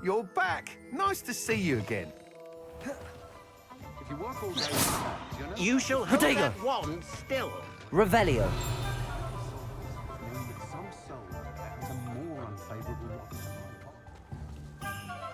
you're back. Nice to see you again. If you work all day, you're no You shall hold Protego. that wand still. Revelio. knowing that some soul has a more unfavorable lot than mine.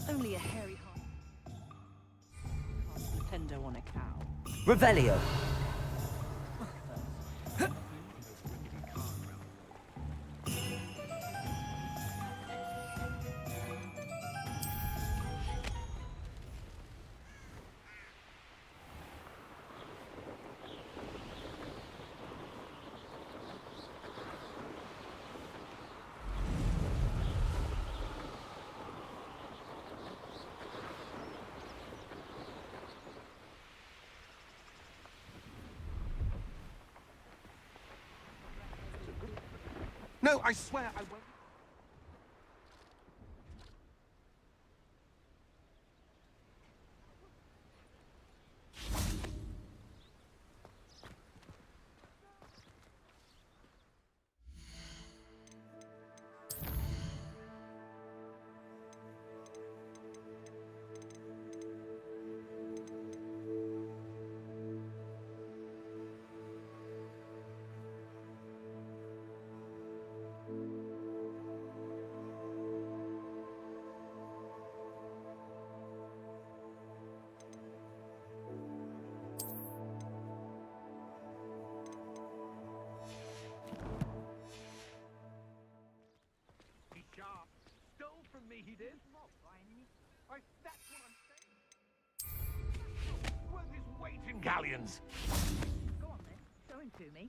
Only a hairy heart. Pendo on a cow. Revelio. No, I swear I won't. Sharp. Stole from me, he did. That's what I'm saying. Worth his weight in galleons. Go on then, show him to me.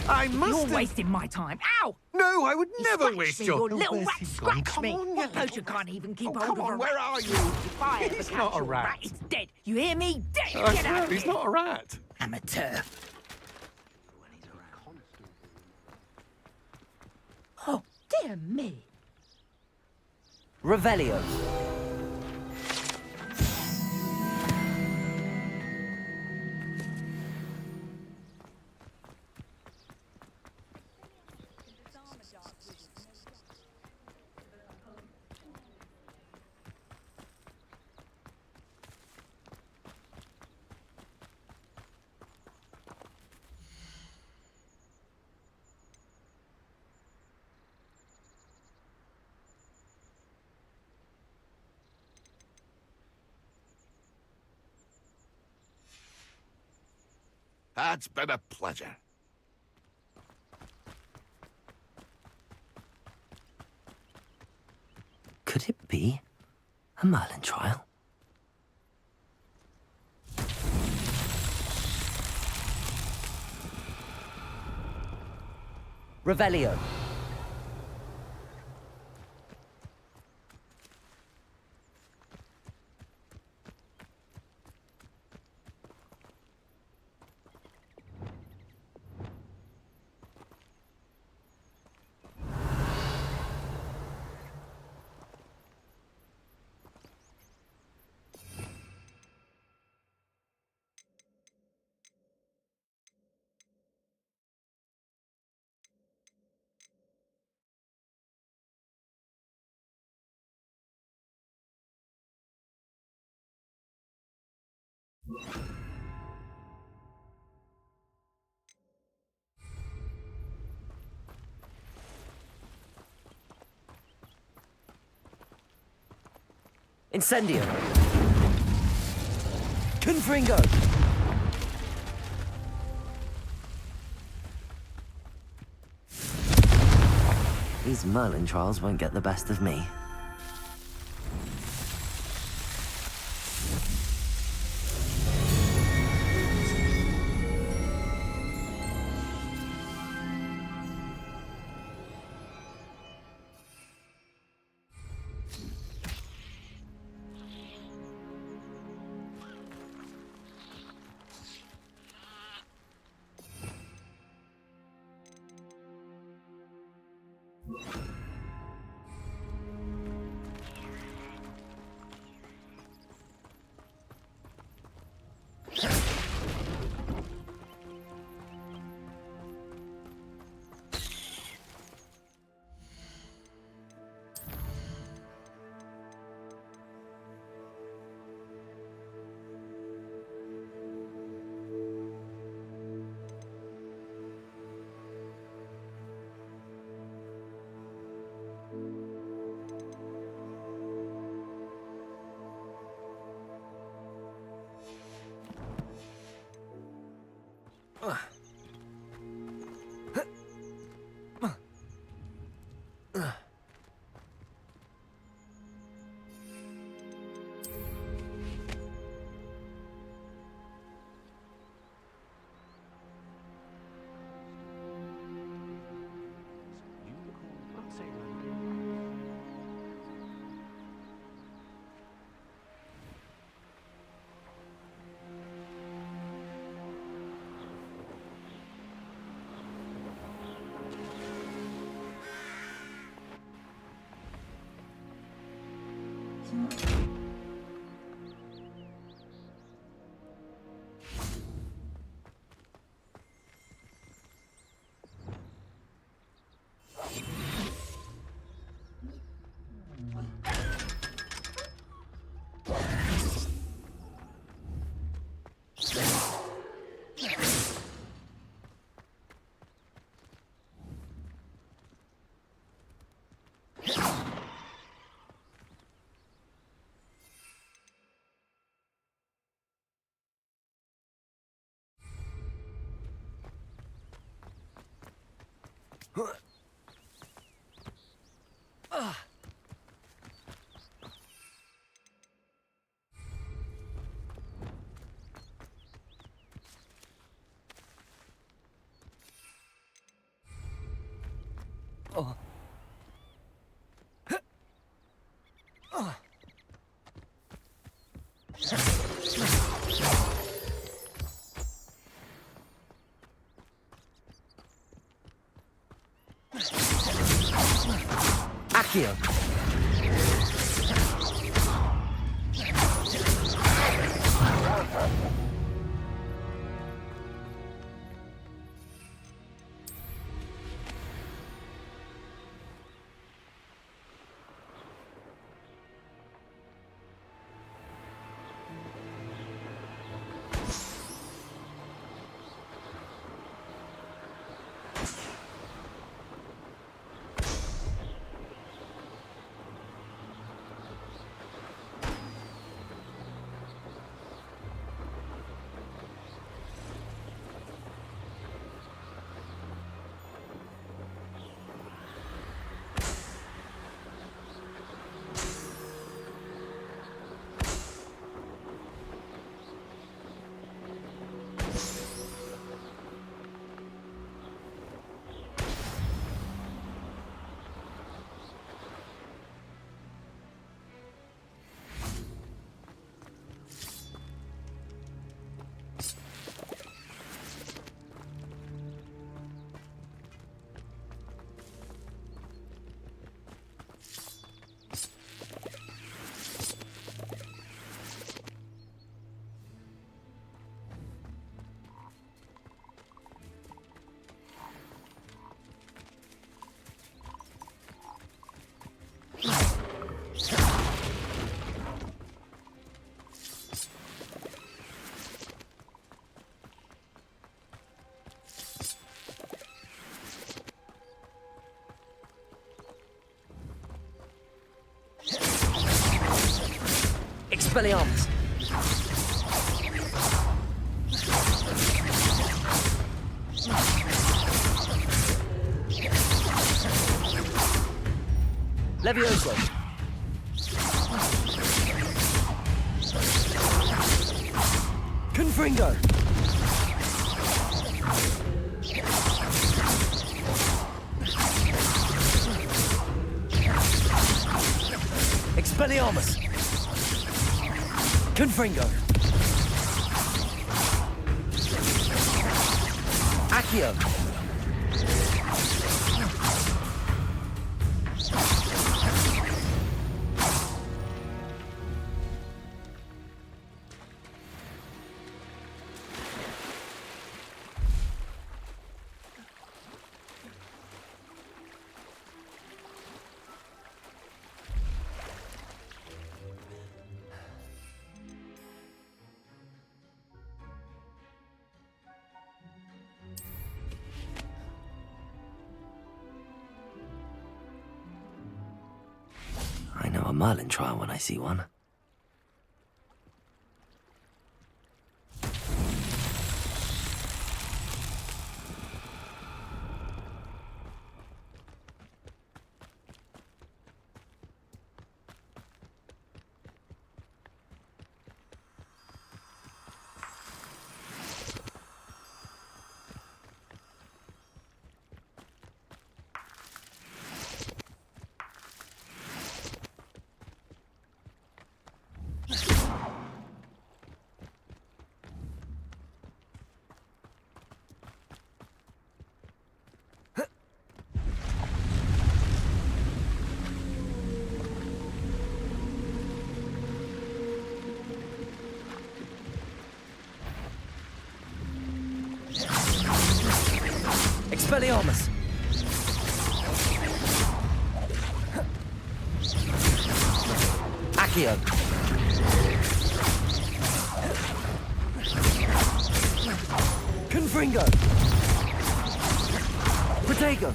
I must You're have... wasting my time. Ow! No, I would never Scratch waste me, your... you little Where's rat! he gone? Scratch Come me! on, you What poacher little- can't even keep Oh, hold come of on, a where rat? are you? If I ever He's catch not a your rat. It's dead. You hear me? Dead! I Get out swear, of he's here! not a rat. Amateur. Oh, dear me. Revelio. That's been a pleasure. Could it be a Merlin trial? Revelio. Incendio. Confringo. These Merlin trials won't get the best of me. Unicorn dancing. Oh. Accio. Expelliarmus. Levioso. Confringo. Expelliarmus. Confringo. Accio. I know a Merlin trial when I see one. Expelliarmus. Accio. Confringo. Protego.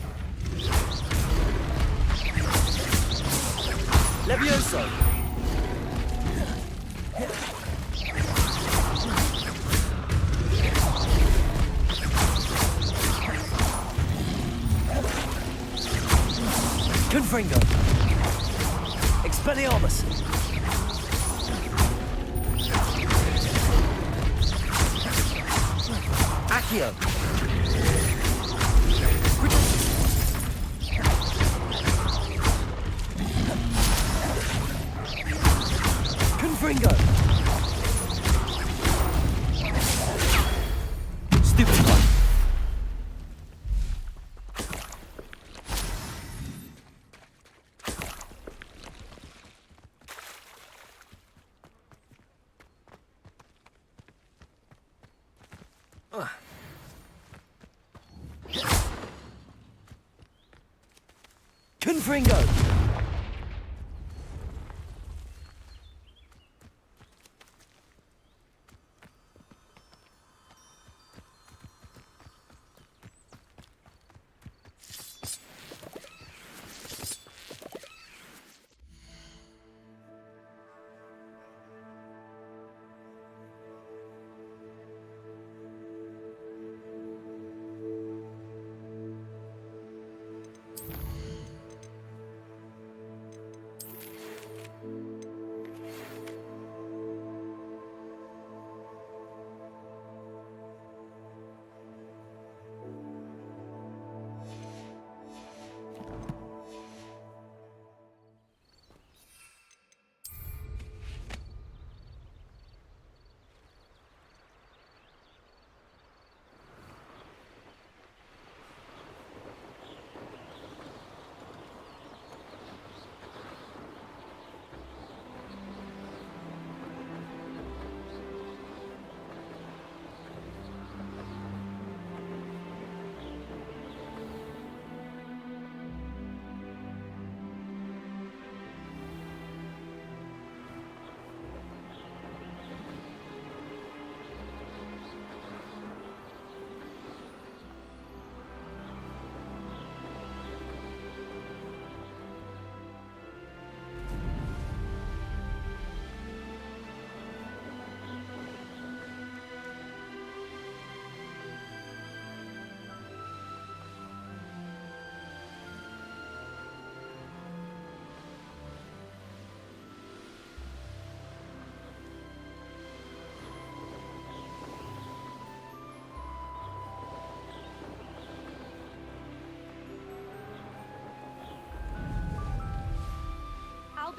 Levioso. Confringo. Expelliarmus. Accio. Confringo. Stupid one. Confringo.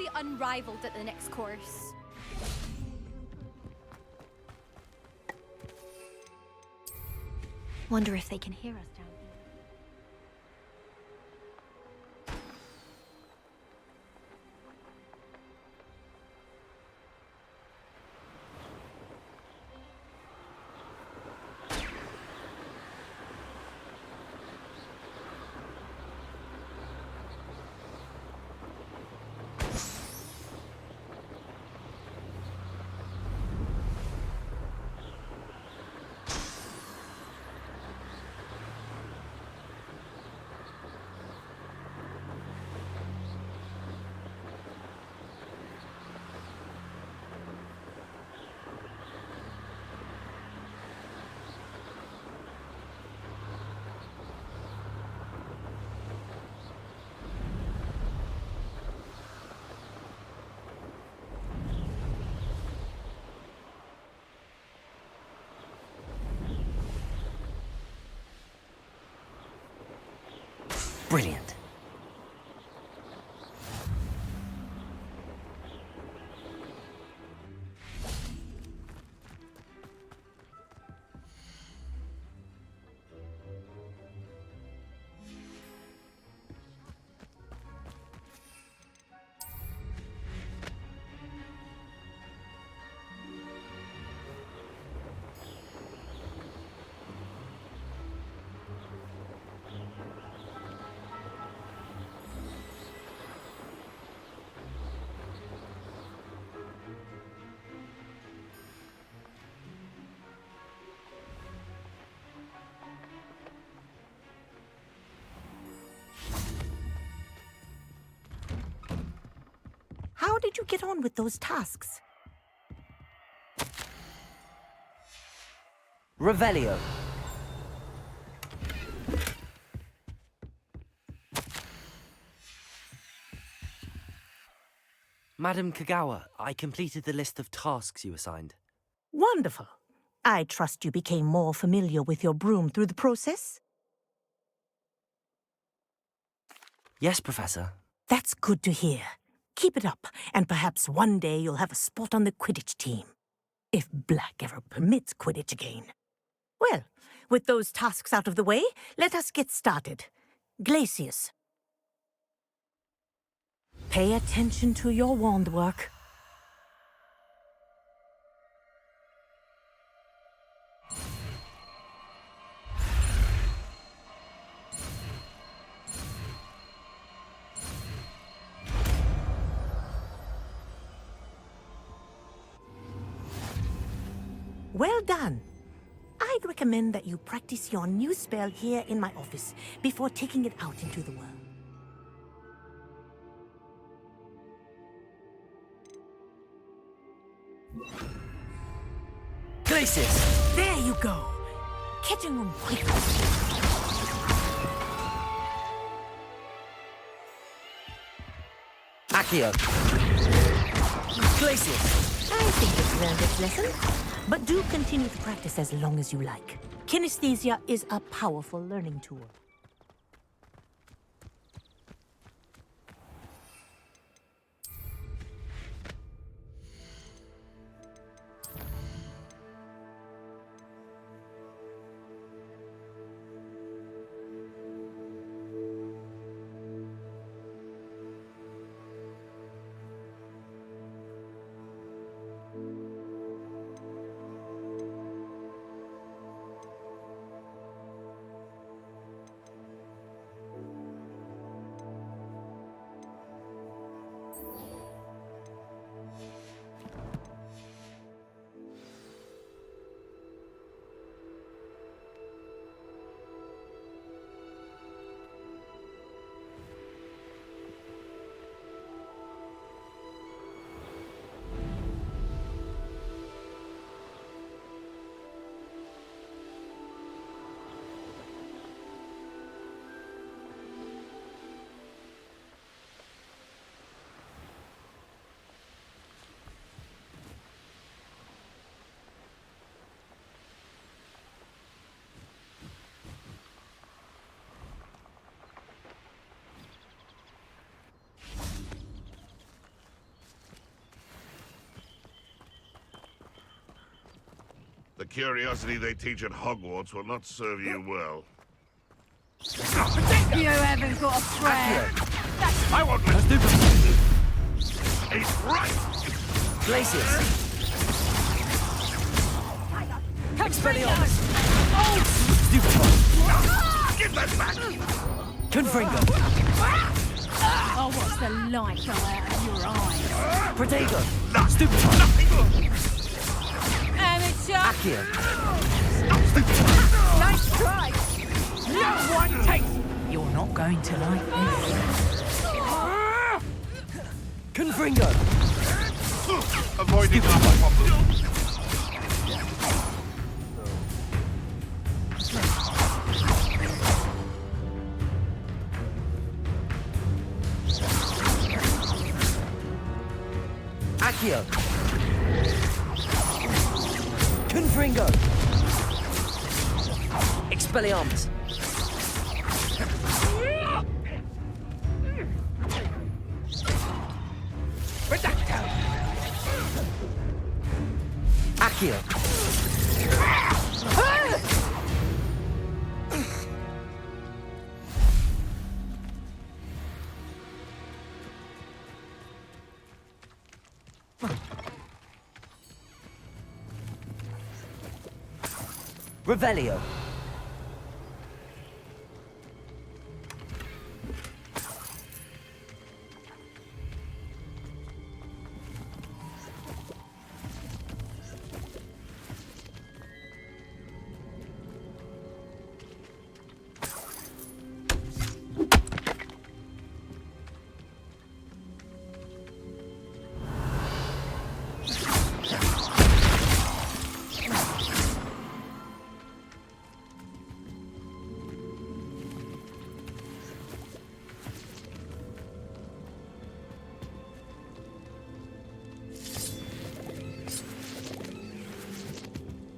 be unrivaled at the next course. Wonder if they can hear us down here. Brilliant. How did you get on with those tasks? Revelio. Madam Kagawa, I completed the list of tasks you assigned. Wonderful. I trust you became more familiar with your broom through the process? Yes, Professor. That's good to hear. Keep it up, and perhaps one day you'll have a spot on the Quidditch team. If Black ever permits Quidditch again. Well, with those tasks out of the way, let us get started. Glacius. Pay attention to your wand work. Well done. I'd recommend that you practice your new spell here in my office before taking it out into the world. Glacius! There you go. Catching them quickly. Accio! Glacius! I think it's learned its lesson. But do continue to practice as long as you like. Kinesthesia is a powerful learning tool. The curiosity they teach at Hogwarts will not serve you well. You haven't got a prayer. I won't let He's right! Glacius! Expelliarmus! Stupefy! Give that back! Confringo! I'll watch the light go out of your eyes. Protego! Stupefy! Amateur! Accio! Nice try! No one takes You're not going to like this. Confringo! Avoiding our problem. Accio! Confringo! Expelliarmus! Accio! Revelio!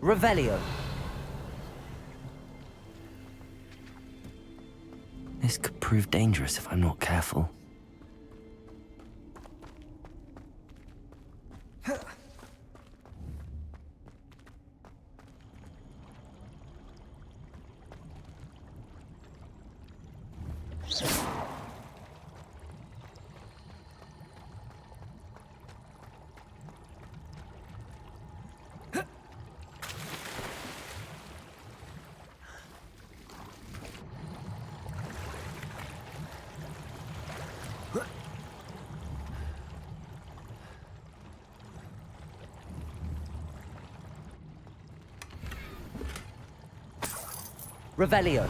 Revelio. This could prove dangerous if I'm not careful. Revelio.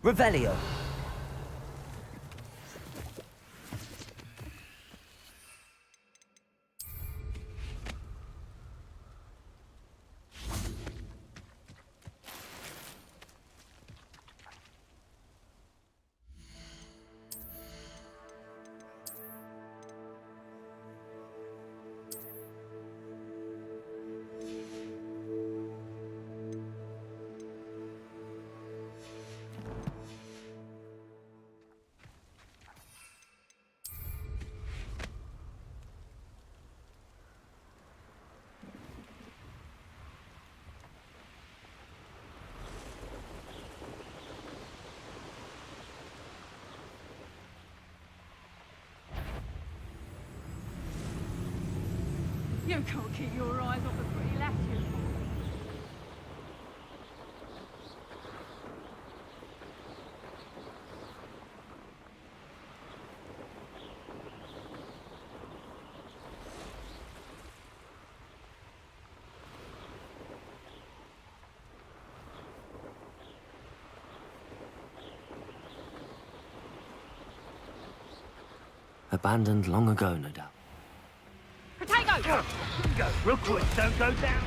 Revelio. You can't keep your eyes off the pretty lass, you. Abandoned long ago, no doubt. Potato! Go, Rookwood, don't go down.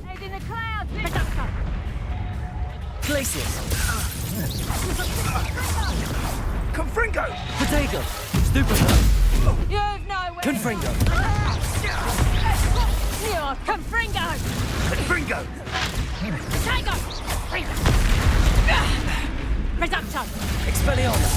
Head in the clouds! Potato! Glacius! Confringo! Potato! Stupid! You've nowhere! Confringo! You're Confringo! Confringo! Potato! Potato! Expelliarmus!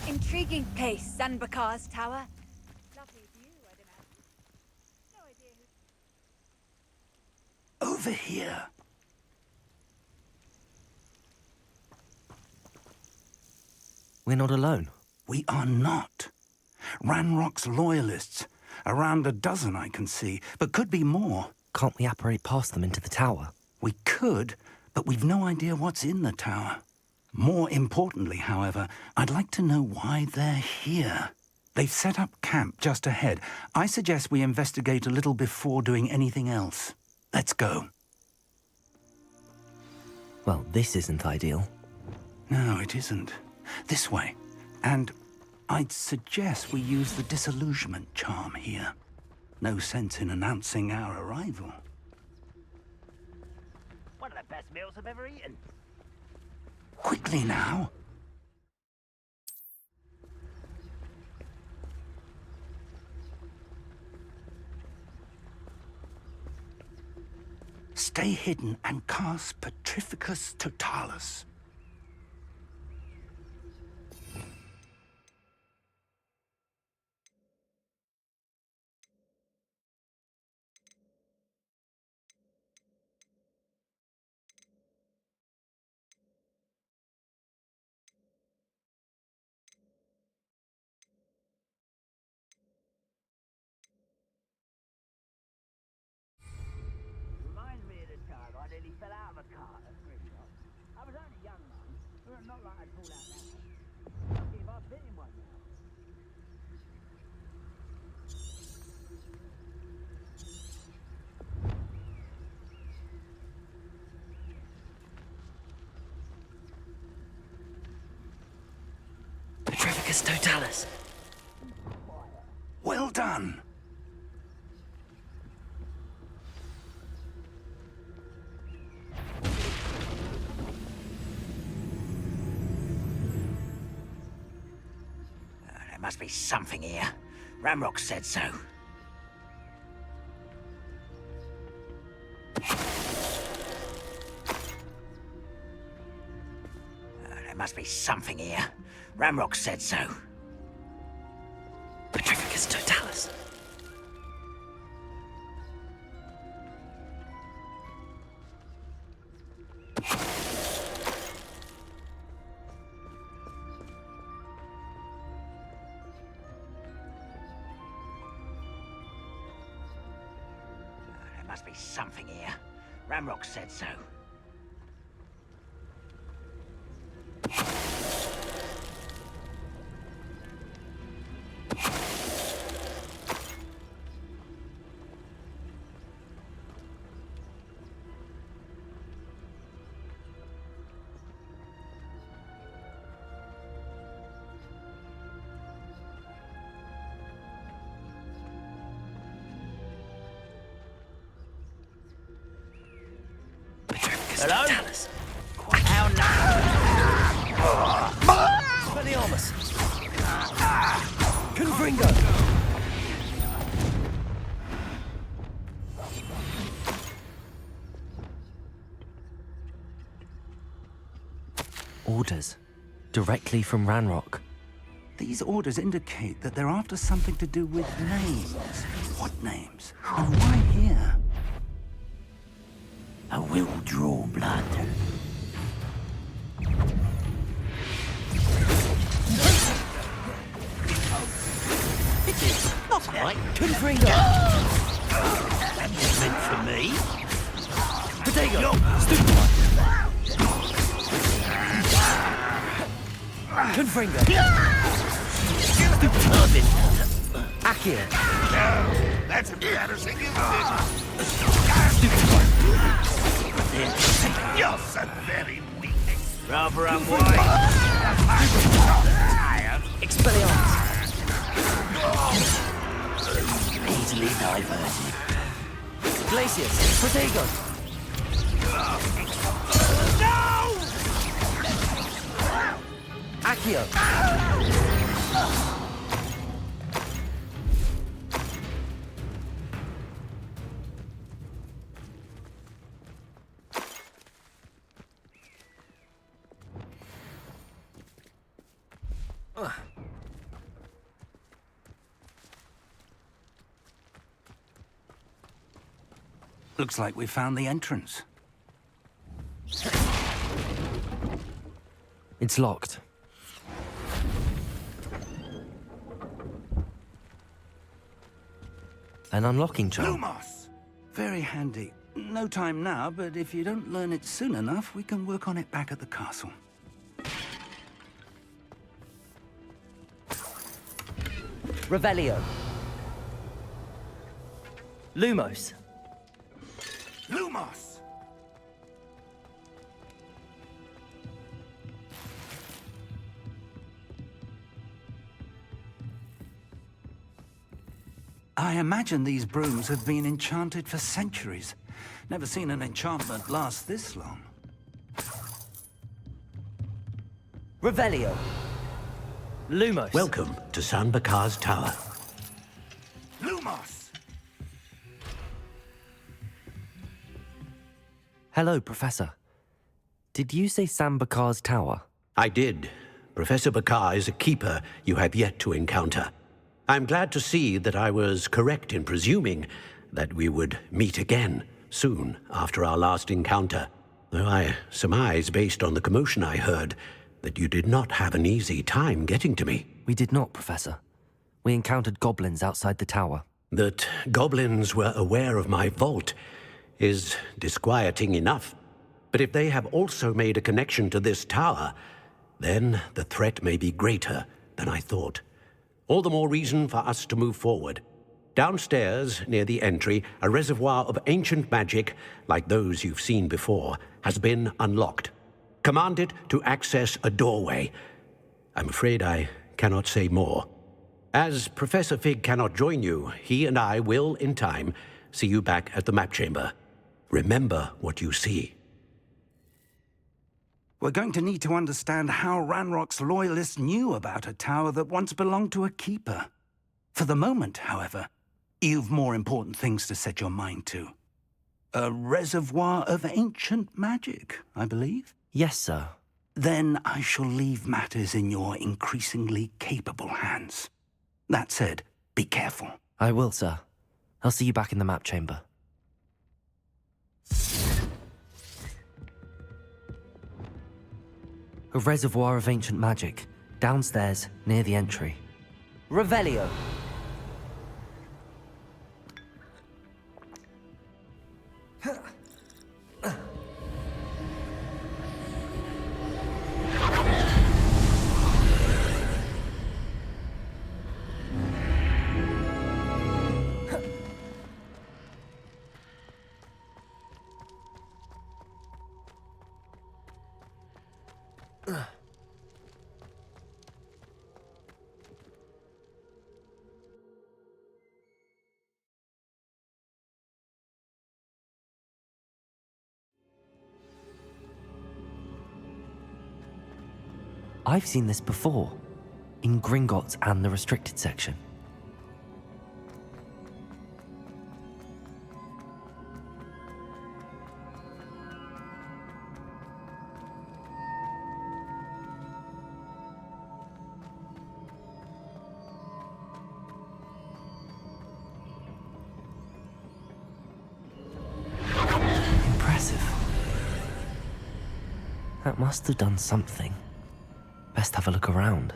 Intriguing place, Sanbakar's tower. Lovely view, I'd imagine. No idea who... Over here. We're not alone. We are not. Ranrock's loyalists. Around a dozen I can see, but could be more. Can't we apparate past them into the tower? We could, but we've no idea what's in the tower. More importantly, however, I'd like to know why they're here. They've set up camp just ahead. I suggest we investigate a little before doing anything else. Let's go. Well, this isn't ideal. No, it isn't. This way. And I'd suggest we use the disillusionment charm here. No sense in announcing our arrival. One of the best meals I've ever eaten. Quickly now. Stay hidden and cast Petrificus Totalis. Reminds me of the time I nearly fell out of a cart at Grimlock. I was only young, man, but not like I'd fall out now. Lucky if I fit in one now. Petrificus Totalis! Well done. There must be something here. Ramrock said so. There must be something here. Ramrock said so. Petrificus Totalis! There must be something here. Ramrock said so. Hello? Talus. How Expelliarmus! Confringo! Orders. Directly from Ranrock. These orders indicate that they're after something to do with names. What names? And why here? I will draw blood. Not quite. Confringo! That was meant for me. Potato! Stupid one! Confringo! Stupid. Accio! That's embarrassing, isn't it? You're so very weak. Rather unwise. Expelliarmus! Easily diverted. Glacius! Protego! Accio! Looks like we found the entrance. It's locked. An unlocking charm. Lumos! Very handy. No time now, but if you don't learn it soon enough, we can work on it back at the castle. Revelio. Lumos. Lumos! I imagine these brooms have been enchanted for centuries. Never seen an enchantment last this long. Revelio. Lumos. Welcome to San Bakar's Tower. Lumos! Hello, Professor. Did you say San Bakar's Tower? I did. Professor Bakar is a keeper you have yet to encounter. I'm glad to see that I was correct in presuming that we would meet again soon after our last encounter, though I surmise, based on the commotion I heard, that you did not have an easy time getting to me. We did not, Professor. We encountered goblins outside the tower. That goblins were aware of my vault is disquieting enough. But if they have also made a connection to this tower, then the threat may be greater than I thought. All the more reason for us to move forward. Downstairs, near the entry, a reservoir of ancient magic, like those you've seen before, has been unlocked. Command it to access a doorway. I'm afraid I cannot say more. As Professor Fig cannot join you, he and I will, in time, see you back at the map chamber. Remember what you see. We're going to need to understand how Ranrock's loyalists knew about a tower that once belonged to a keeper. For the moment, however, you've more important things to set your mind to. A reservoir of ancient magic, I believe? Yes, sir. Then I shall leave matters in your increasingly capable hands. That said, be careful. I will, sir. I'll see you back in the map chamber. A reservoir of ancient magic, downstairs, near the entry. Revelio! I've seen this before, in Gringotts and the restricted section. Impressive. That must have done something. Best have a look around.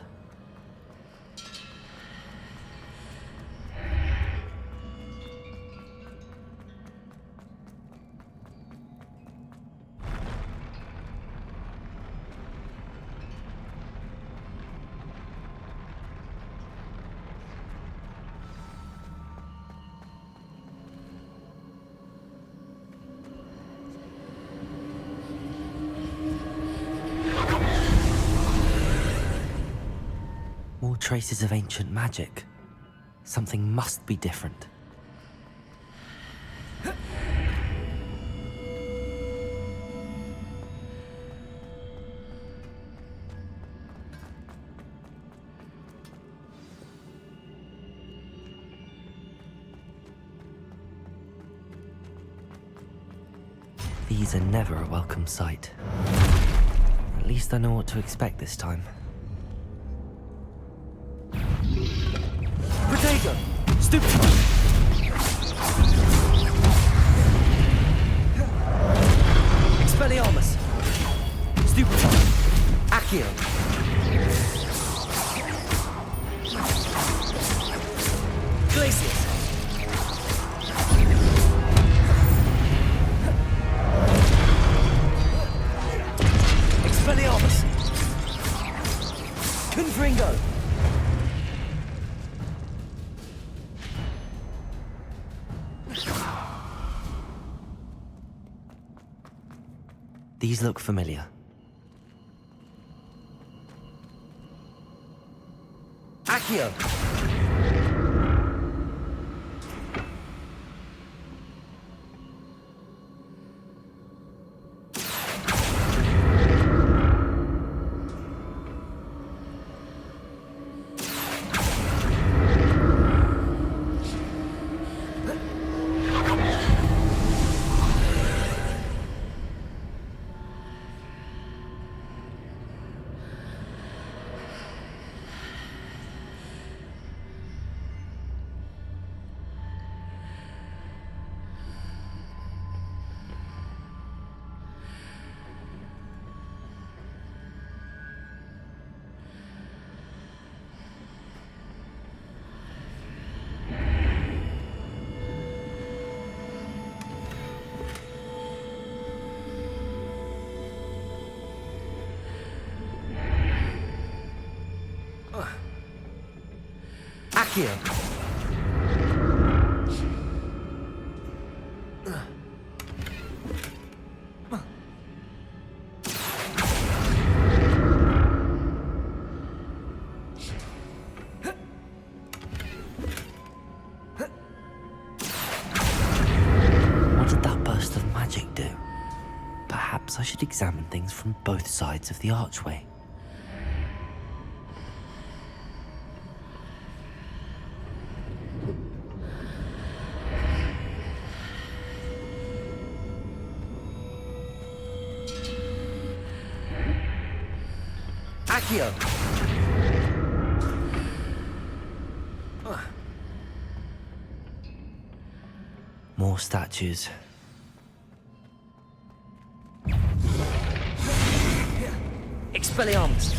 More traces of ancient magic. Something must be different. These are never a welcome sight. At least I know what to expect this time. Protego! Stupefy! Expelliarmus! Stupefy! Accio! Glacius! Expelliarmus! Confringo! These look familiar. Accio! Accio! What did that burst of magic do? Perhaps I should examine things from both sides of the archway. Accio! More statues. Expelliarmus!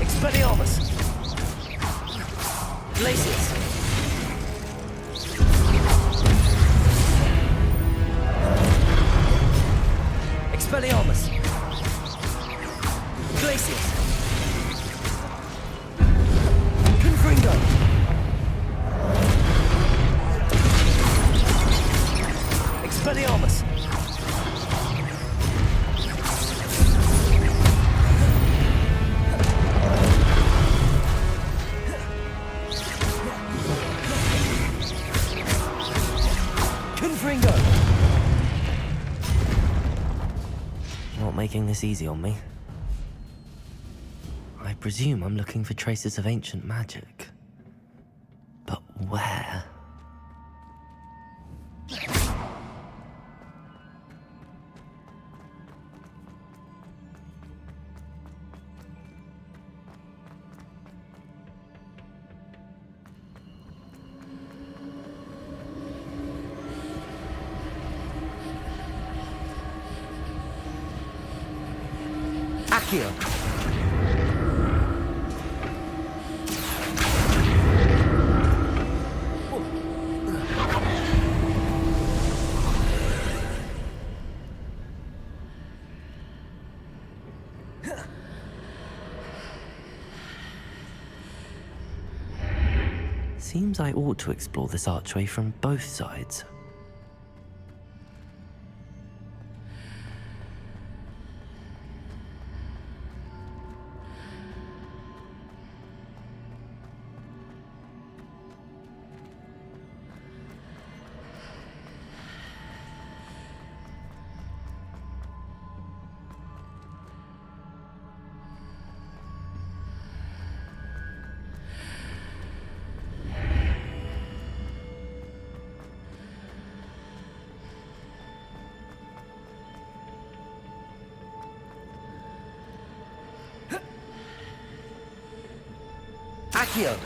Expelliarmus! Glacius! Expelliarmus! Glacius! Confringo! Expelliarmus! taking this easy on me. I presume I'm looking for traces of ancient magic. But where? Accio! Seems I ought to explore this archway from both sides. Accio!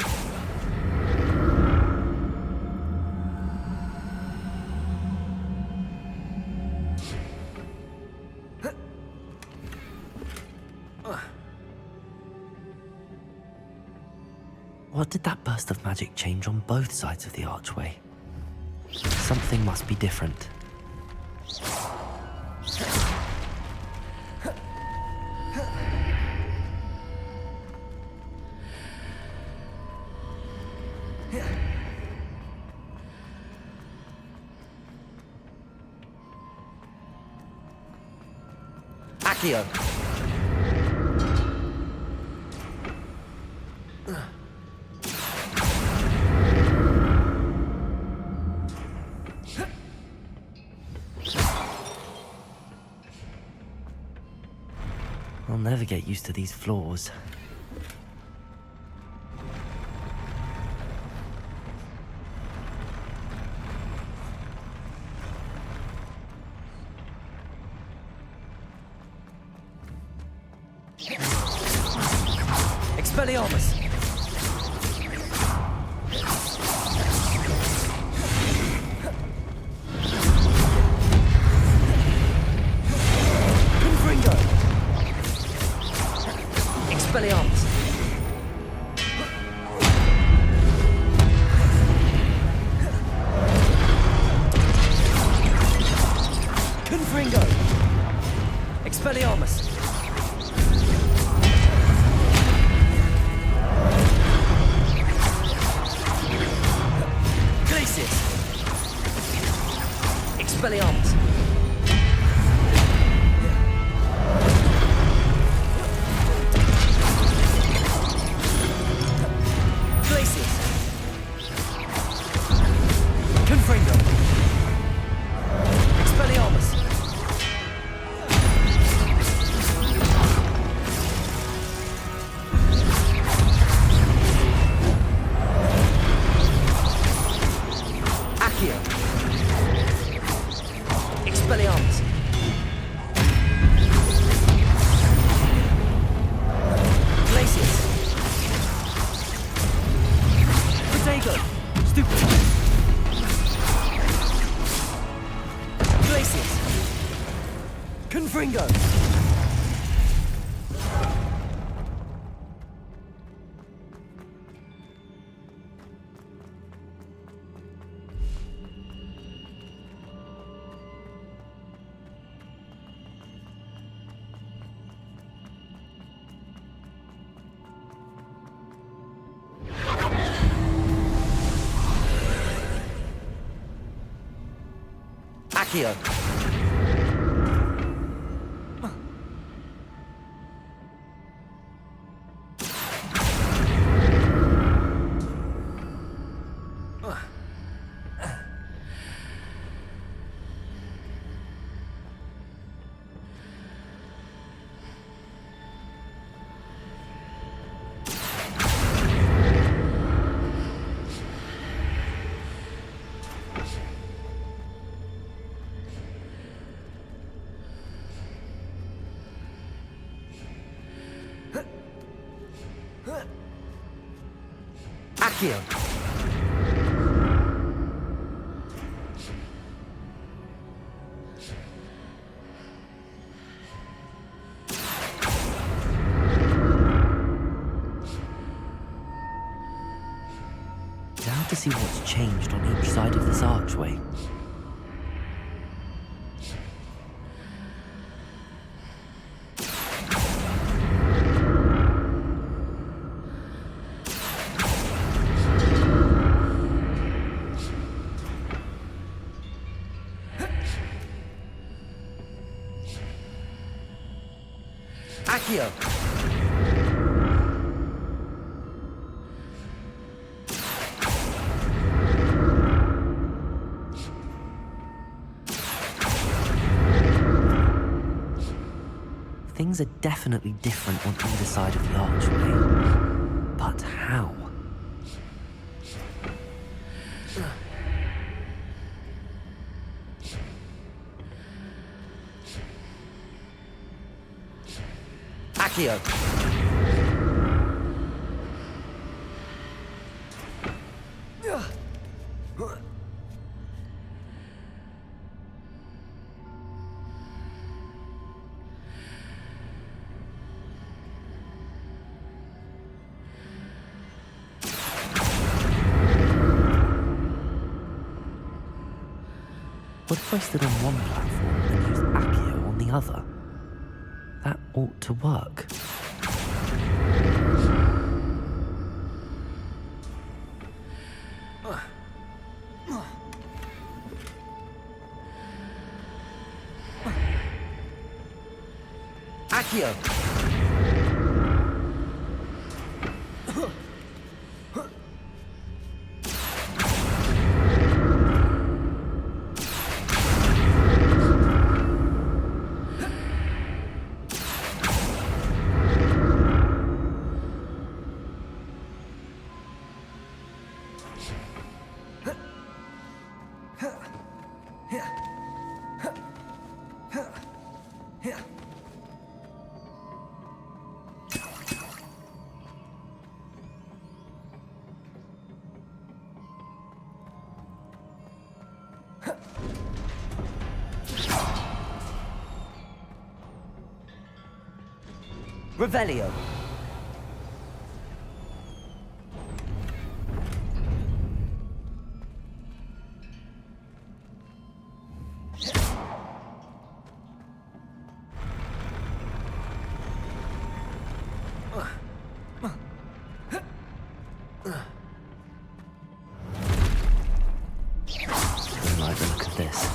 What did that burst of magic change on both sides of the archway? Something must be different. Accio! I'll never get used to these floors. Expelliarmus! Confringo! Expelliarmus! Confringo! Expelliarmus! Glacius! Expelliarmus! Glacius! Confringo! Expelliarmus! Accio! Expelliarmus! Glacius! Protego! Stupid! Glacius! Confringo! Accio! Accio. Now to see what's changed on each side of this archway. Accio. Things are definitely different on either side of the archway. But how? Accio. What if I stood on one platform and used Accio on the other? That ought to work. Accio. Revelio. Like the look of this.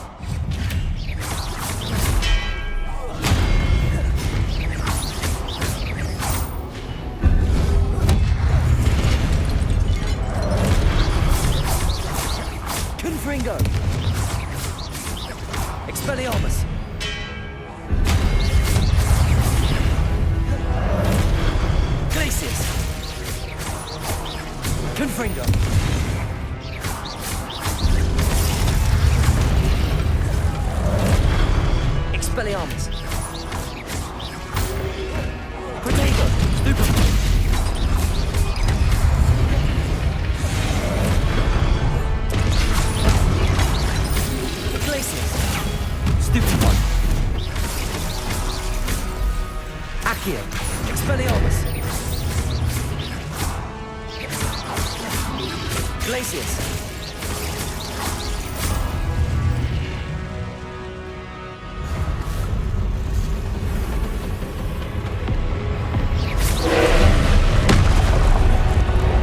Confringo. Expelliarmus. Glacius. Confringo. Expelliarmus. Protego. Stupefy. Glacius. Stupefy. Accio. Expelliarmus. Glacius.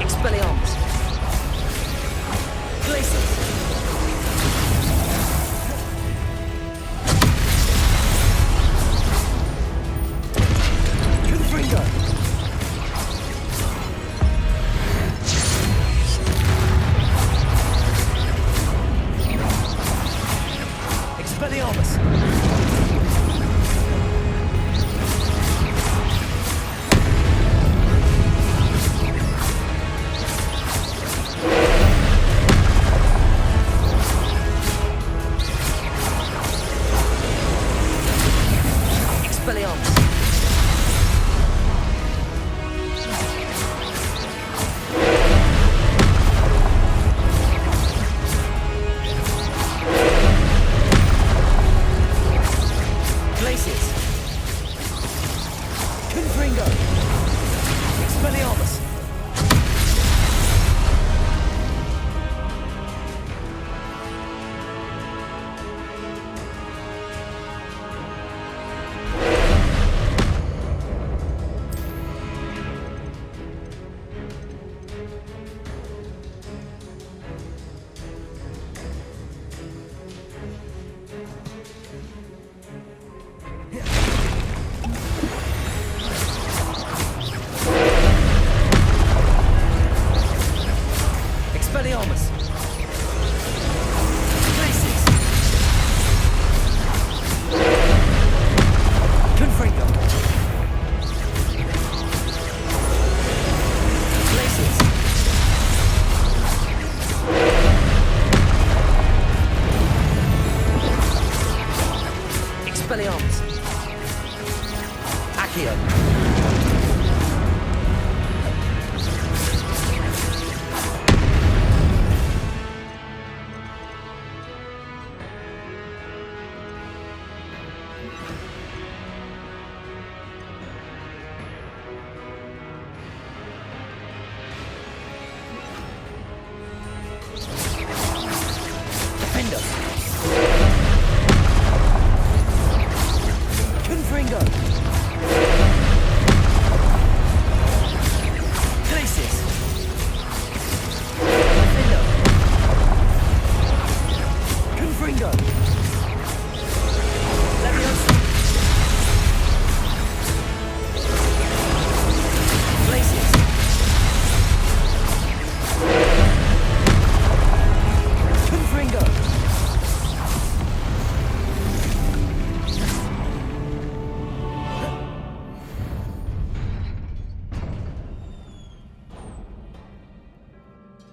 Expelliarmus. Glacius. Confringo.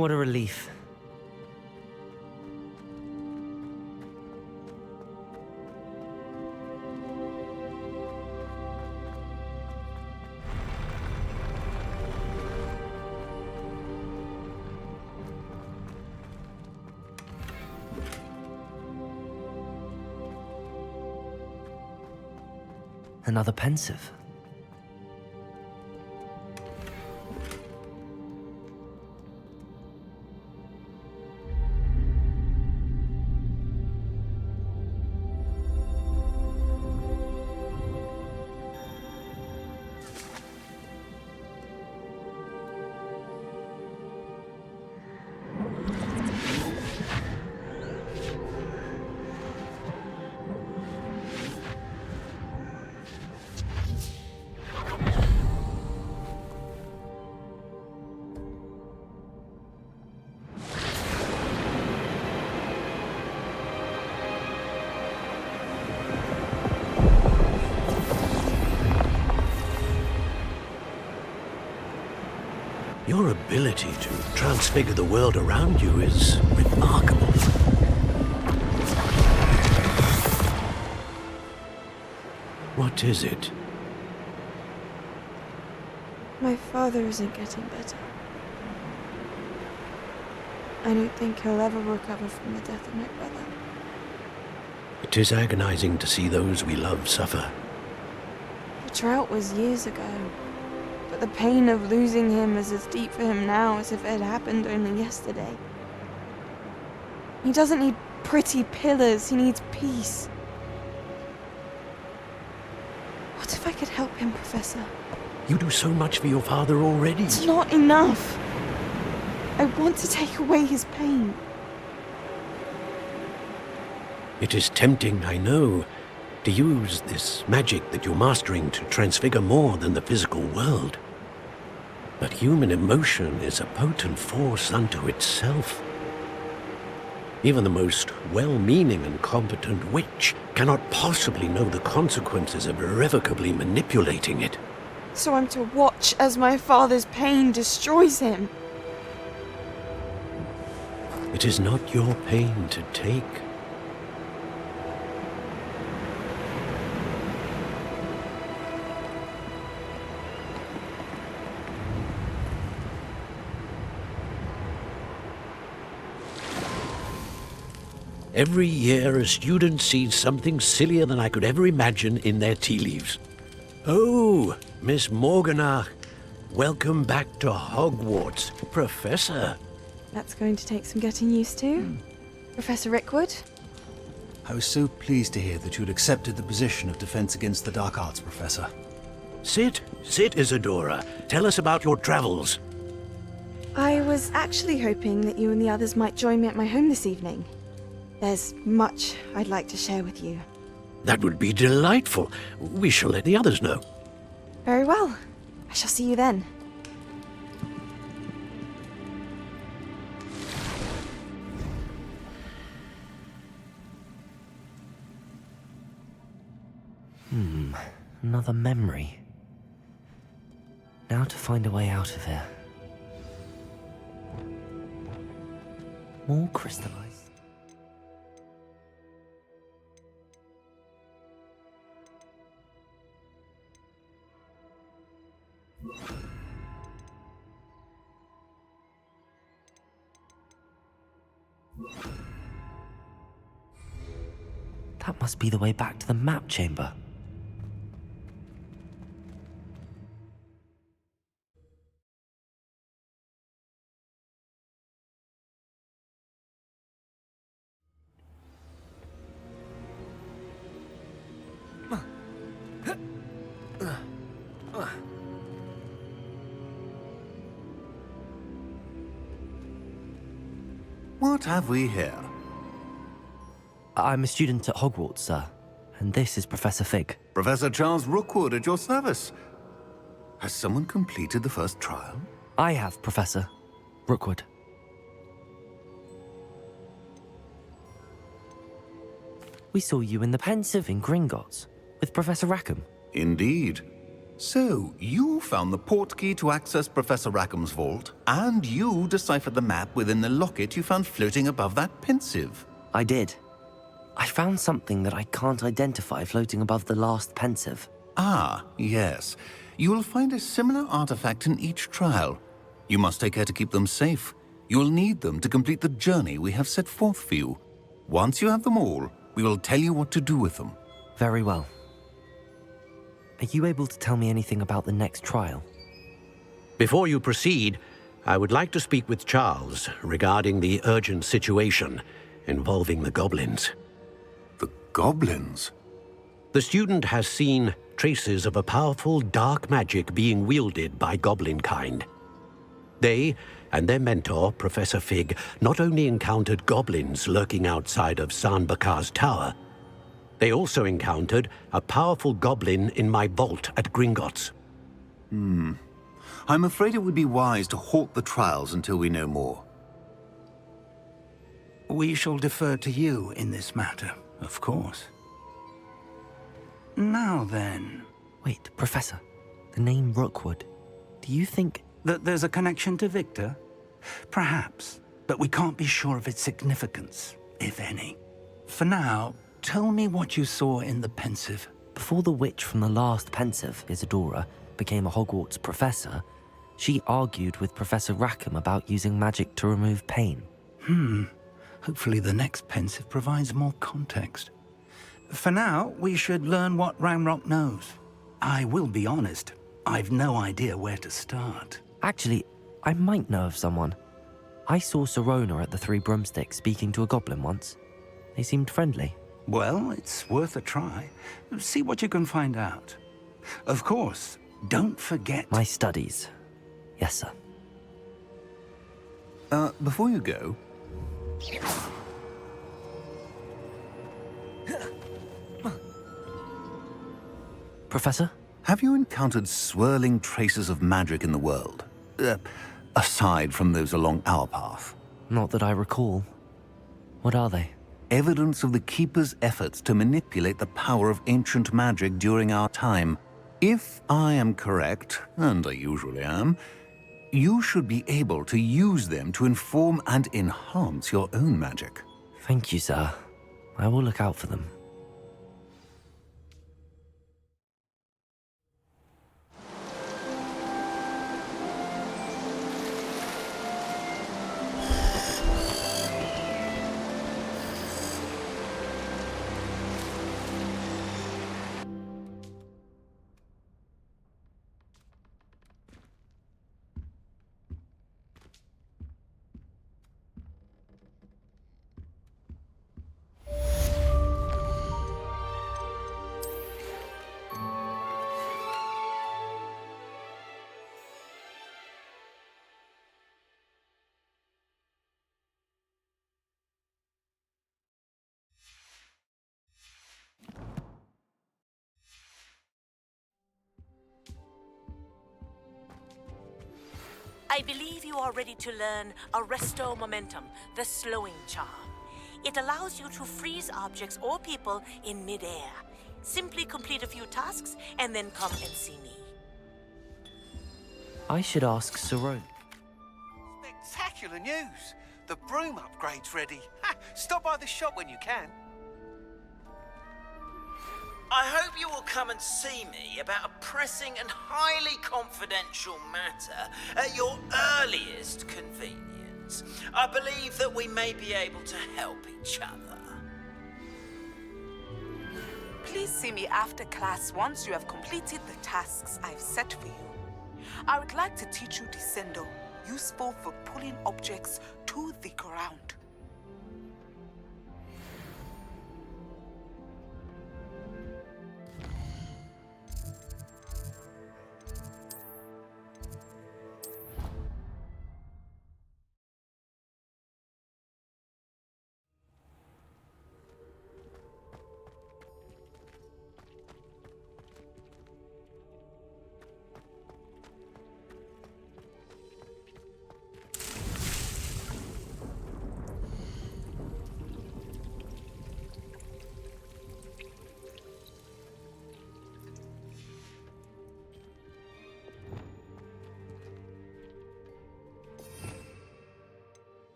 What a relief. Another pensive. Your ability to transfigure the world around you is remarkable. What is it? My father isn't getting better. I don't think he'll ever recover from the death of my brother. It is agonizing to see those we love suffer. The drought was years ago, but the pain of losing him is as deep for him now as if it had happened only yesterday. He doesn't need pretty pillars, he needs peace. What if I could help him, Professor? You do so much for your father already. It's not enough. I want to take away his pain. It is tempting, I know, to use this magic that you're mastering to transfigure more than the physical world. But human emotion is a potent force unto itself. Even the most well-meaning and competent witch cannot possibly know the consequences of irrevocably manipulating it. So I'm to watch as my father's pain destroys him. It is not your pain to take. Every year, a student sees something sillier than I could ever imagine in their tea leaves. Oh, Miss Morganach, welcome back to Hogwarts, Professor. That's going to take some getting used to. Professor Rickwood? I was so pleased to hear that you'd accepted the position of Defense Against the Dark Arts, Professor. Sit, Isadora. Tell us about your travels. I was actually hoping that you and the others might join me at my home this evening. There's much I'd like to share with you. That would be delightful. We shall let the others know. Very well. I shall see you then. Another memory. Now to find a way out of here. More crystallized. That must be the way back to the map chamber. What have we here? I'm a student at Hogwarts, sir. And this is Professor Fig. Professor Charles Rookwood at your service. Has someone completed the first trial? I have, Professor Rookwood. We saw you in the Pensive in Gringotts with Professor Rackham. Indeed. So, you found the port key to access Professor Rackham's vault, and you deciphered the map within the locket you found floating above that pensive. I did. I found something that I can't identify floating above the last pensive. Ah, yes. You will find a similar artifact in each trial. You must take care to keep them safe. You will need them to complete the journey we have set forth for you. Once you have them all, we will tell you what to do with them. Very well. Are you able to tell me anything about the next trial? Before you proceed, I would like to speak with Charles regarding the urgent situation involving the goblins. The goblins? The student has seen traces of a powerful dark magic being wielded by goblin kind. They and their mentor, Professor Fig, not only encountered goblins lurking outside of San Bakar's tower, they also encountered a powerful goblin in my vault at Gringotts. I'm afraid it would be wise to halt the trials until we know more. We shall defer to you in this matter, of course. Now then... Wait, Professor. The name Rookwood. Do you think... that there's a connection to Victor? Perhaps, but we can't be sure of its significance, if any. For now, tell me what you saw in the pensive. Before the witch from the last pensive, Isadora, became a Hogwarts professor, she argued with Professor Rackham about using magic to remove pain. Hopefully the next pensive provides more context. For now, we should learn what Ranrock knows. I will be honest, I've no idea where to start. Actually, I might know of someone. I saw Sirona at the Three Broomsticks speaking to a goblin once. They seemed friendly. Well, it's worth a try. See what you can find out. Of course, don't forget... My studies. Yes, sir. Before you go... Professor? Have you encountered swirling traces of magic in the world? Aside from those along our path? Not that I recall. What are they? Evidence of the Keeper's efforts to manipulate the power of ancient magic during our time. If I am correct, and I usually am, you should be able to use them to inform and enhance your own magic. Thank you, sir. I will look out for them. I believe you are ready to learn Arresto Momentum, the slowing charm. It allows you to freeze objects or people in midair. Simply complete a few tasks and then come and see me. I should ask Sirona. Spectacular news! The broom upgrade's ready. Ha! Stop by the shop when you can. I hope you will come and see me about a pressing and highly confidential matter at your earliest convenience. I believe that we may be able to help each other. Please see me after class once you have completed the tasks I've set for you. I would like to teach you Descendo, useful for pulling objects to the ground.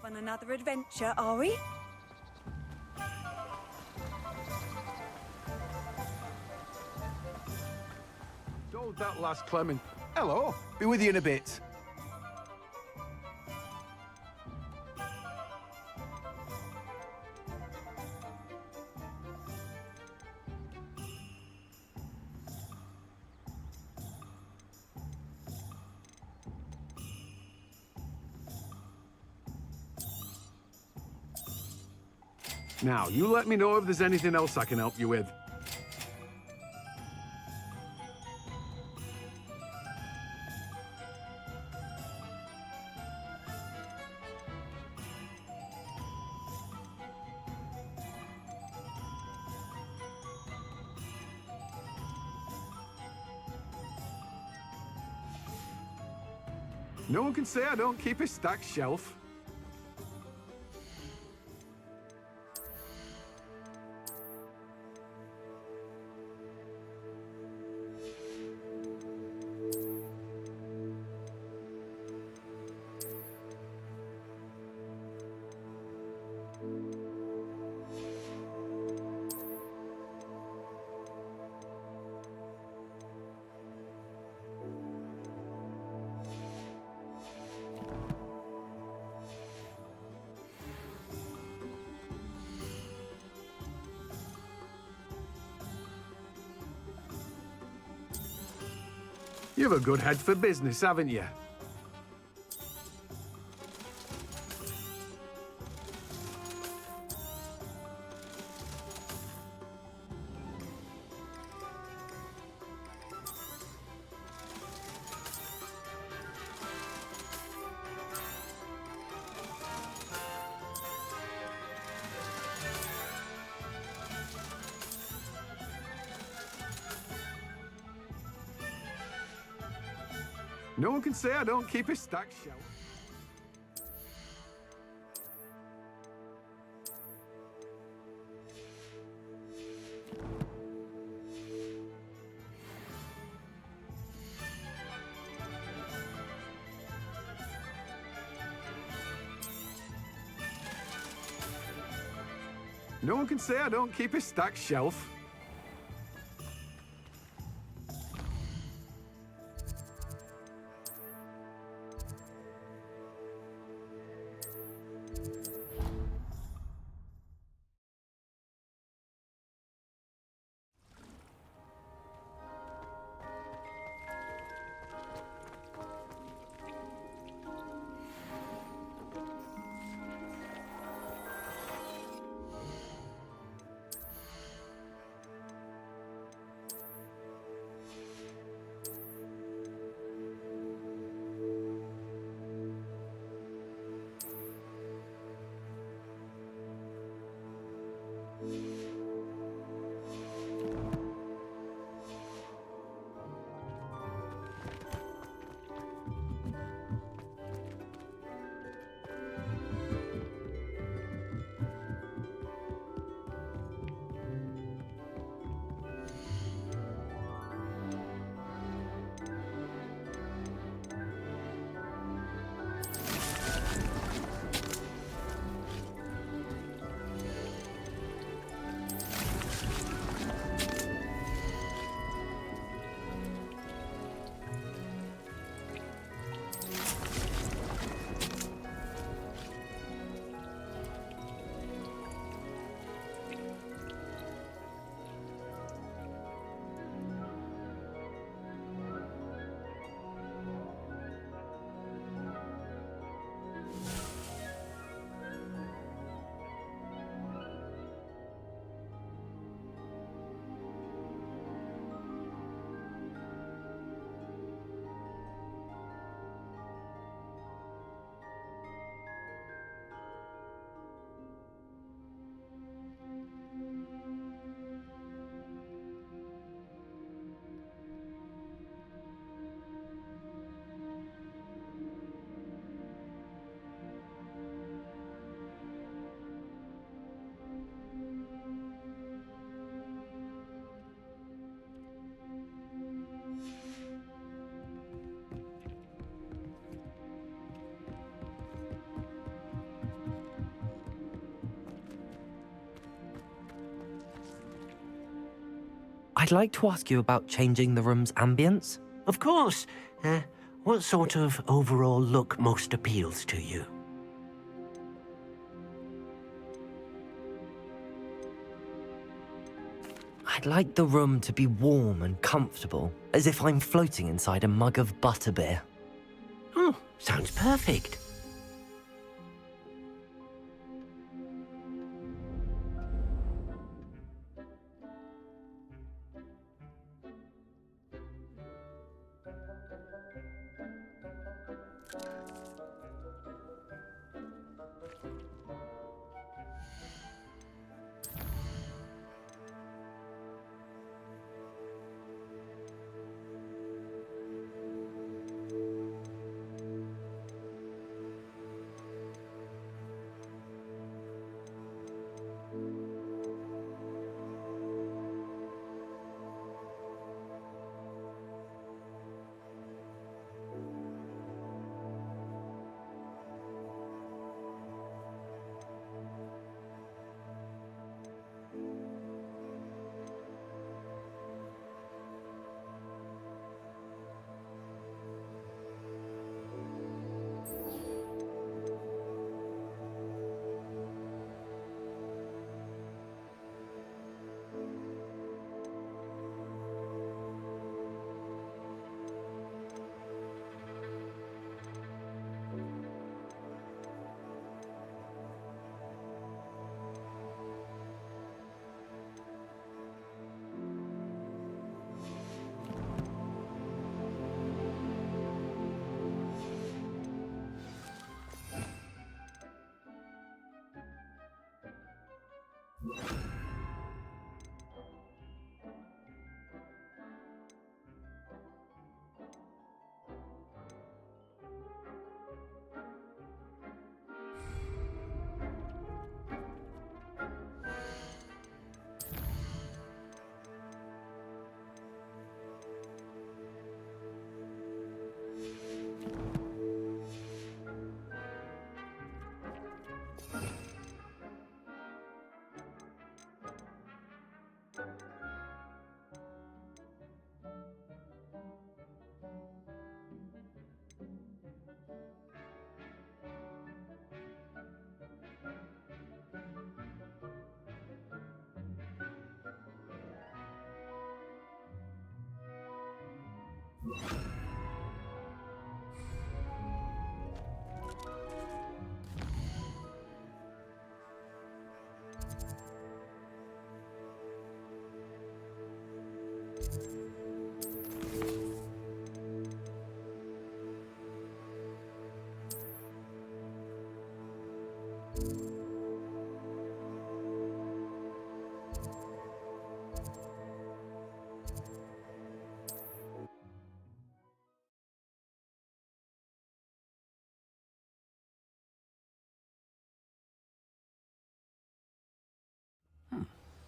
on another adventure, are we? Told that last Clement. Hello, be with you in a bit. Now, you let me know if there's anything else I can help you with. No one can say I don't keep a stacked shelf. You've a good head for business, haven't you? No one can say I don't keep a stacked shelf. No one can say I don't keep a stacked shelf. I'd like to ask you about changing the room's ambience. Of course. What sort of overall look most appeals to you? I'd like the room to be warm and comfortable, as if I'm floating inside a mug of butterbeer. Oh, sounds perfect.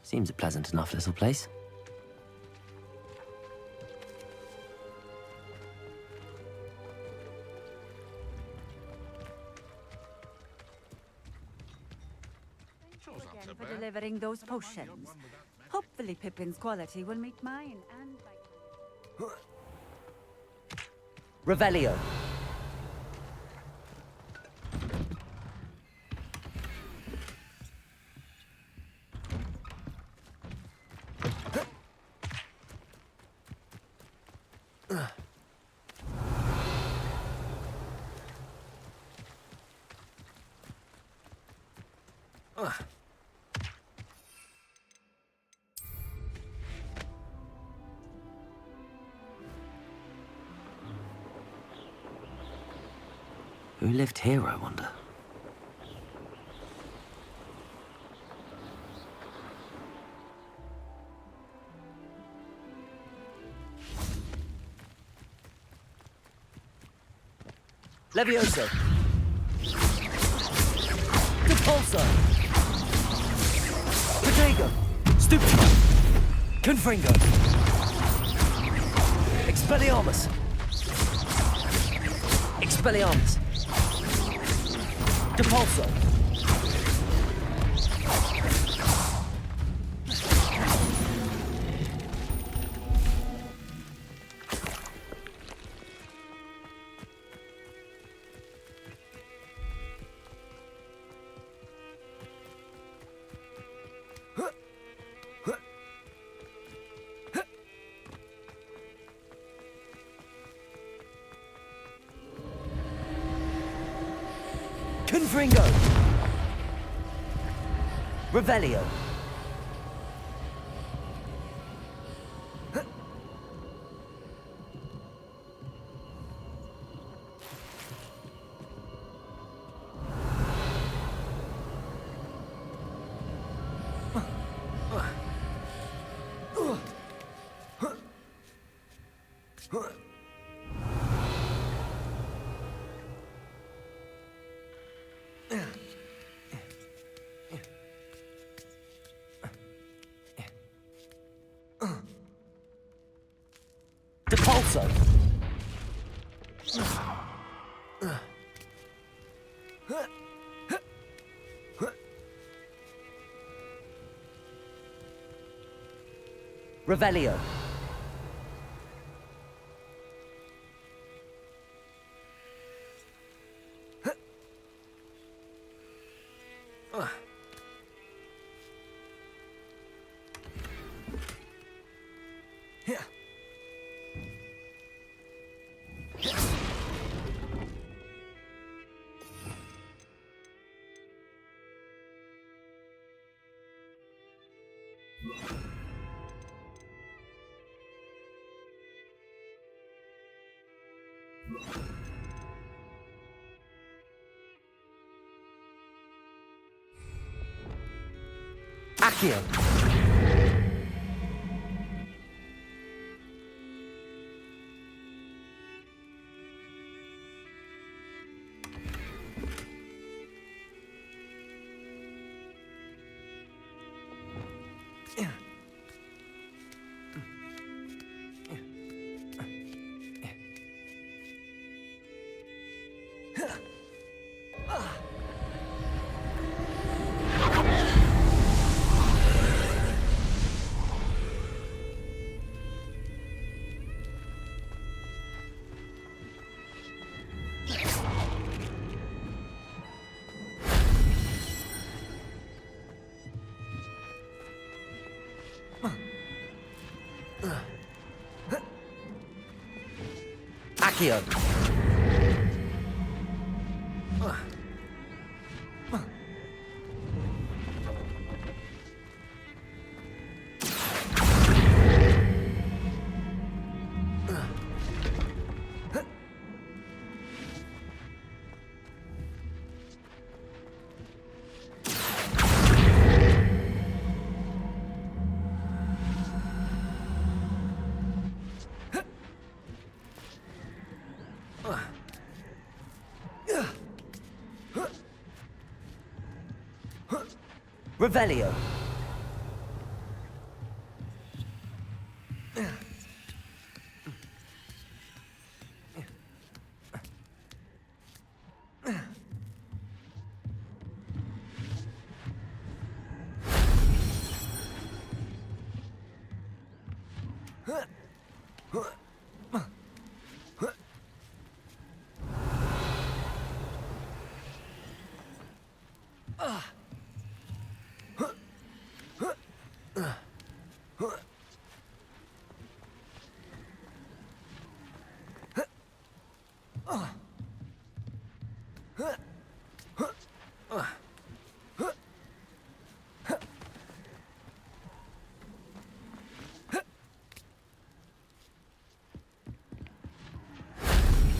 Seems a pleasant enough little place. For delivering those potions. Hopefully Pippin's quality will meet mine and... Revelio. Who lived here, I wonder? Levioso. Depulso. Protego. Stupid. Confringo. Expelliarmus. Expelliarmus. Depulso. Confringo! Revelio! Depulso! Revelio! Accio! Accio! Revelio!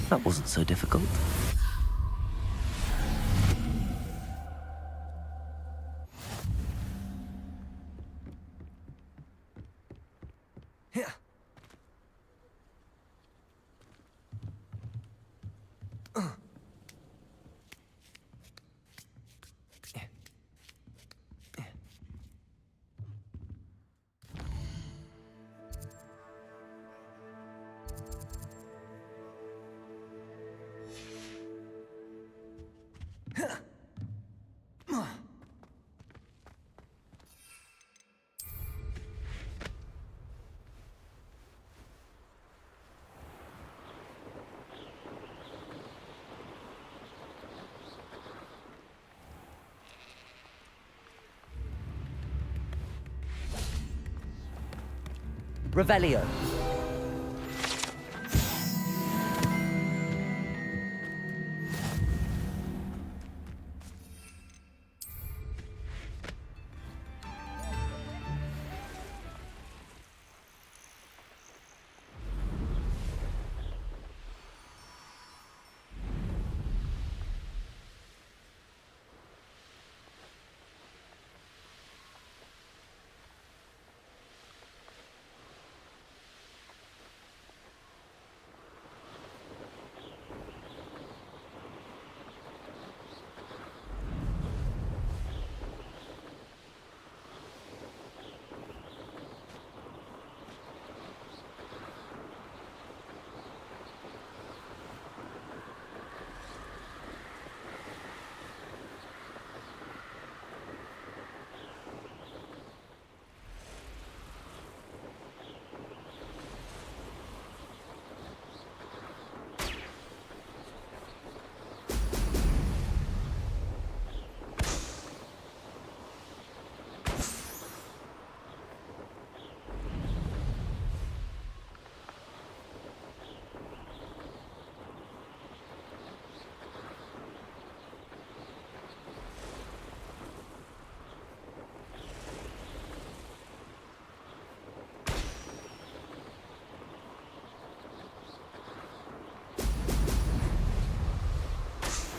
That wasn't so difficult. Revelio.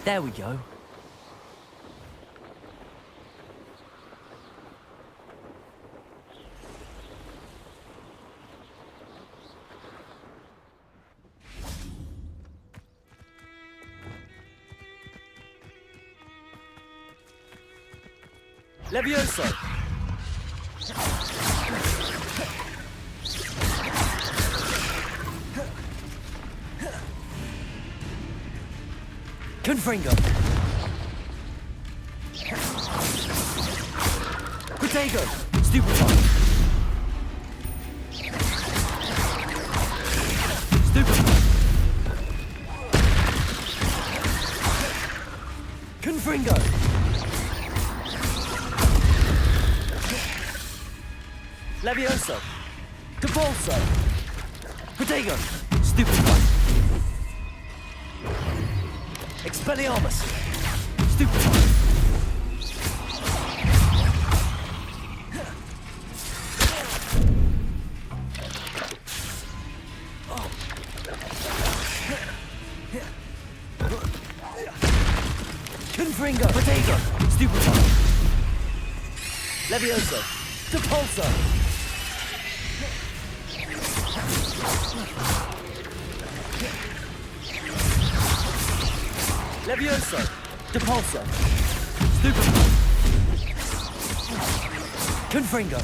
There we go. Levioso! Confringo! Protego! Stupefy! Stupefy! Confringo! Levioso! Depulso! Protego! Stupefy! Expelliarmus! Stupefy! Confringo! Protego! Stupefy! Levioso! Depulso! Levioso! Depulso! Stupefy! Confringo!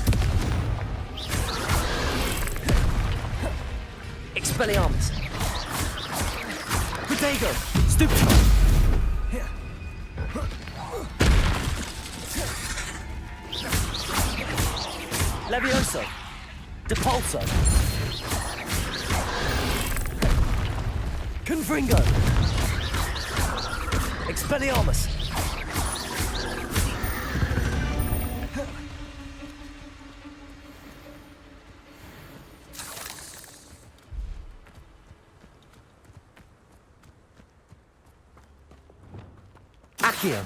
Expelliarmus! Protego! Stupefy! Levioso! Depulso! Confringo! Expelliarmus! Accio!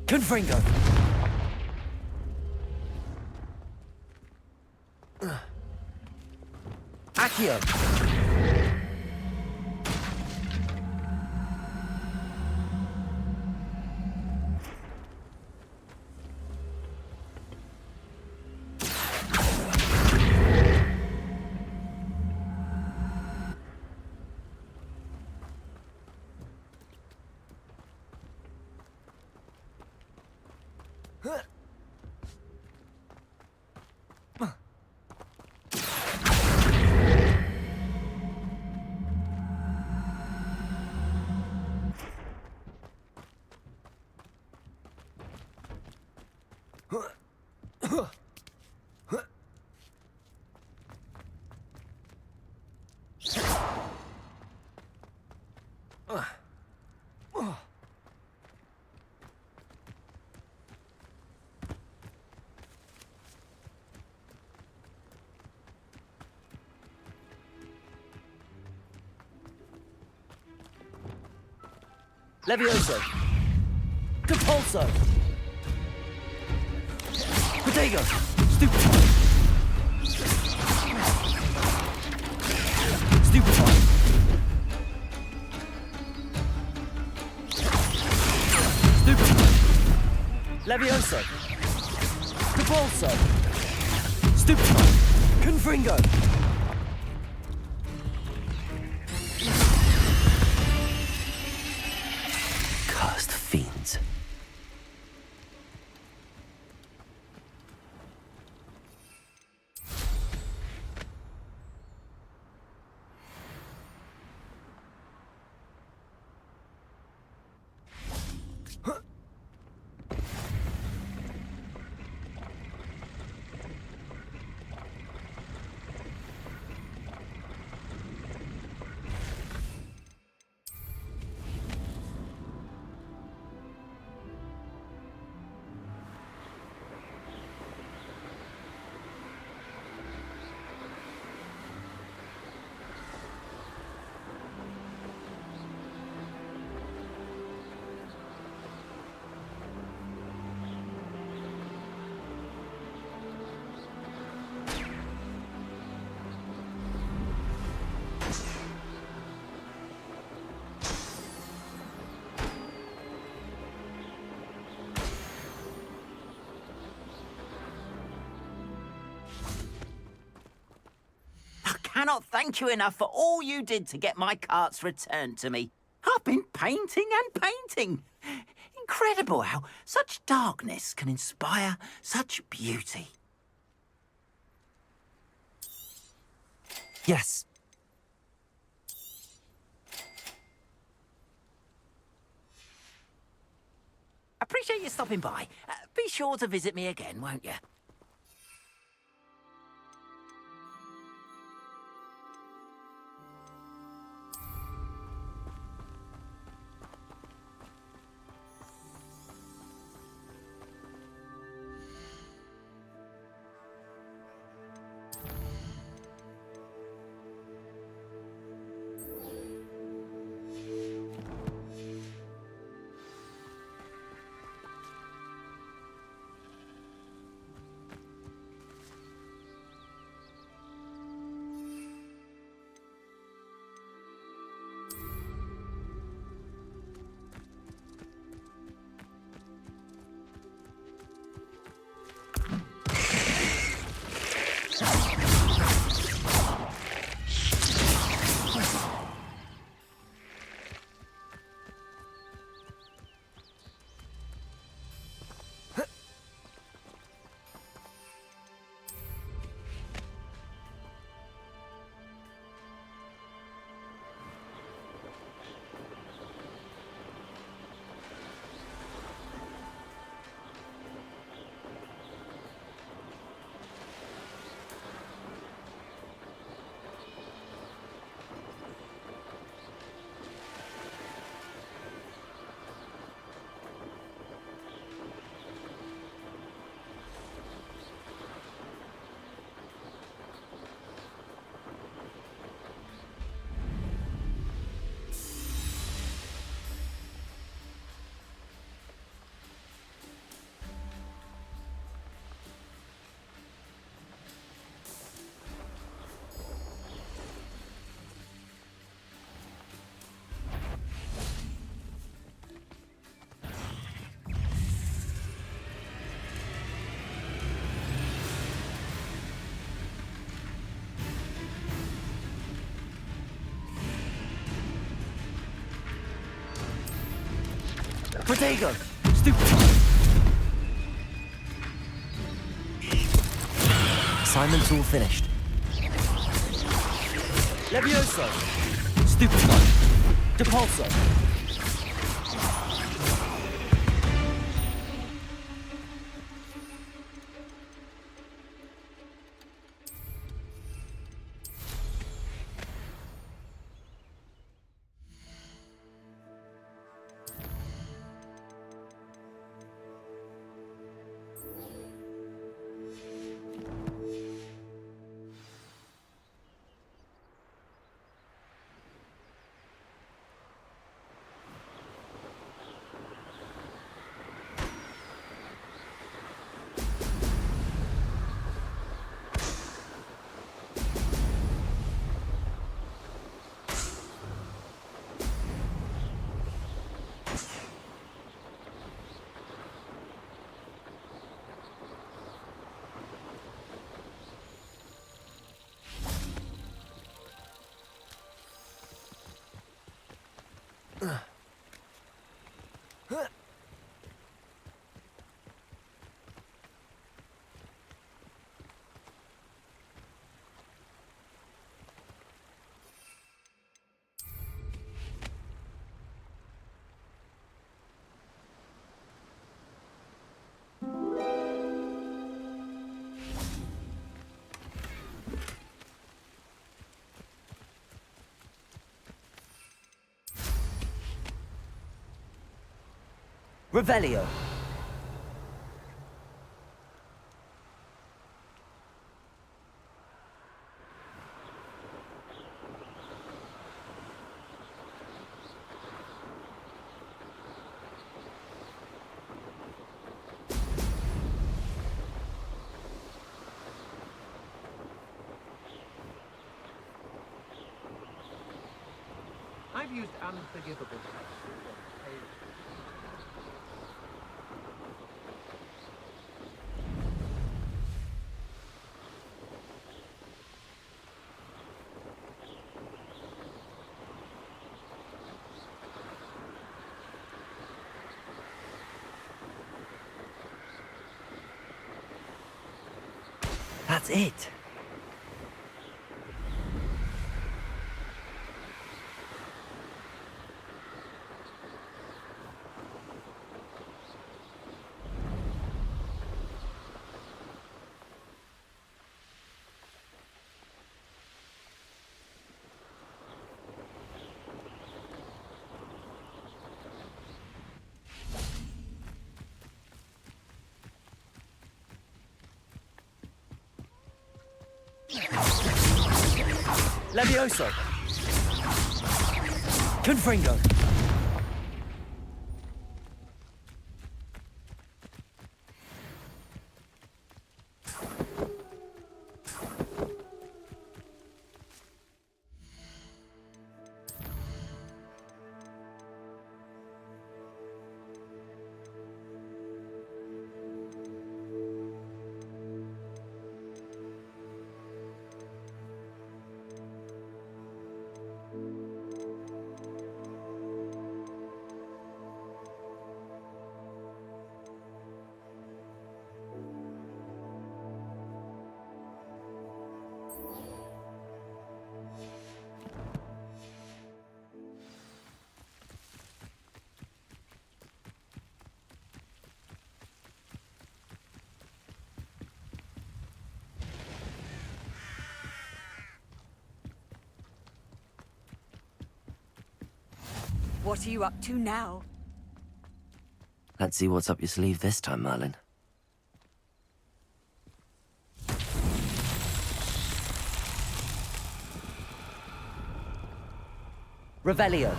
Confringo! Accio! Levioso! Depulso! Protego! Stupefy! Stupefy! Stupefy! Levioso! Depulso! Stupefy! Confringo! Cursed fiends. cannot thank you enough for all you did to get my carts returned to me. I've been painting and painting. Incredible how such darkness can inspire such beauty. Yes. Appreciate you stopping by. Be sure to visit me again, won't you? Protego! Stupid! Assignment's all finished. Levioso! Stupefy! Depulso! Revelio. I've used unforgivable text. That's it. Levioso! Confringo! What are you up to now? Let's see what's up your sleeve this time, Merlin. Revelio.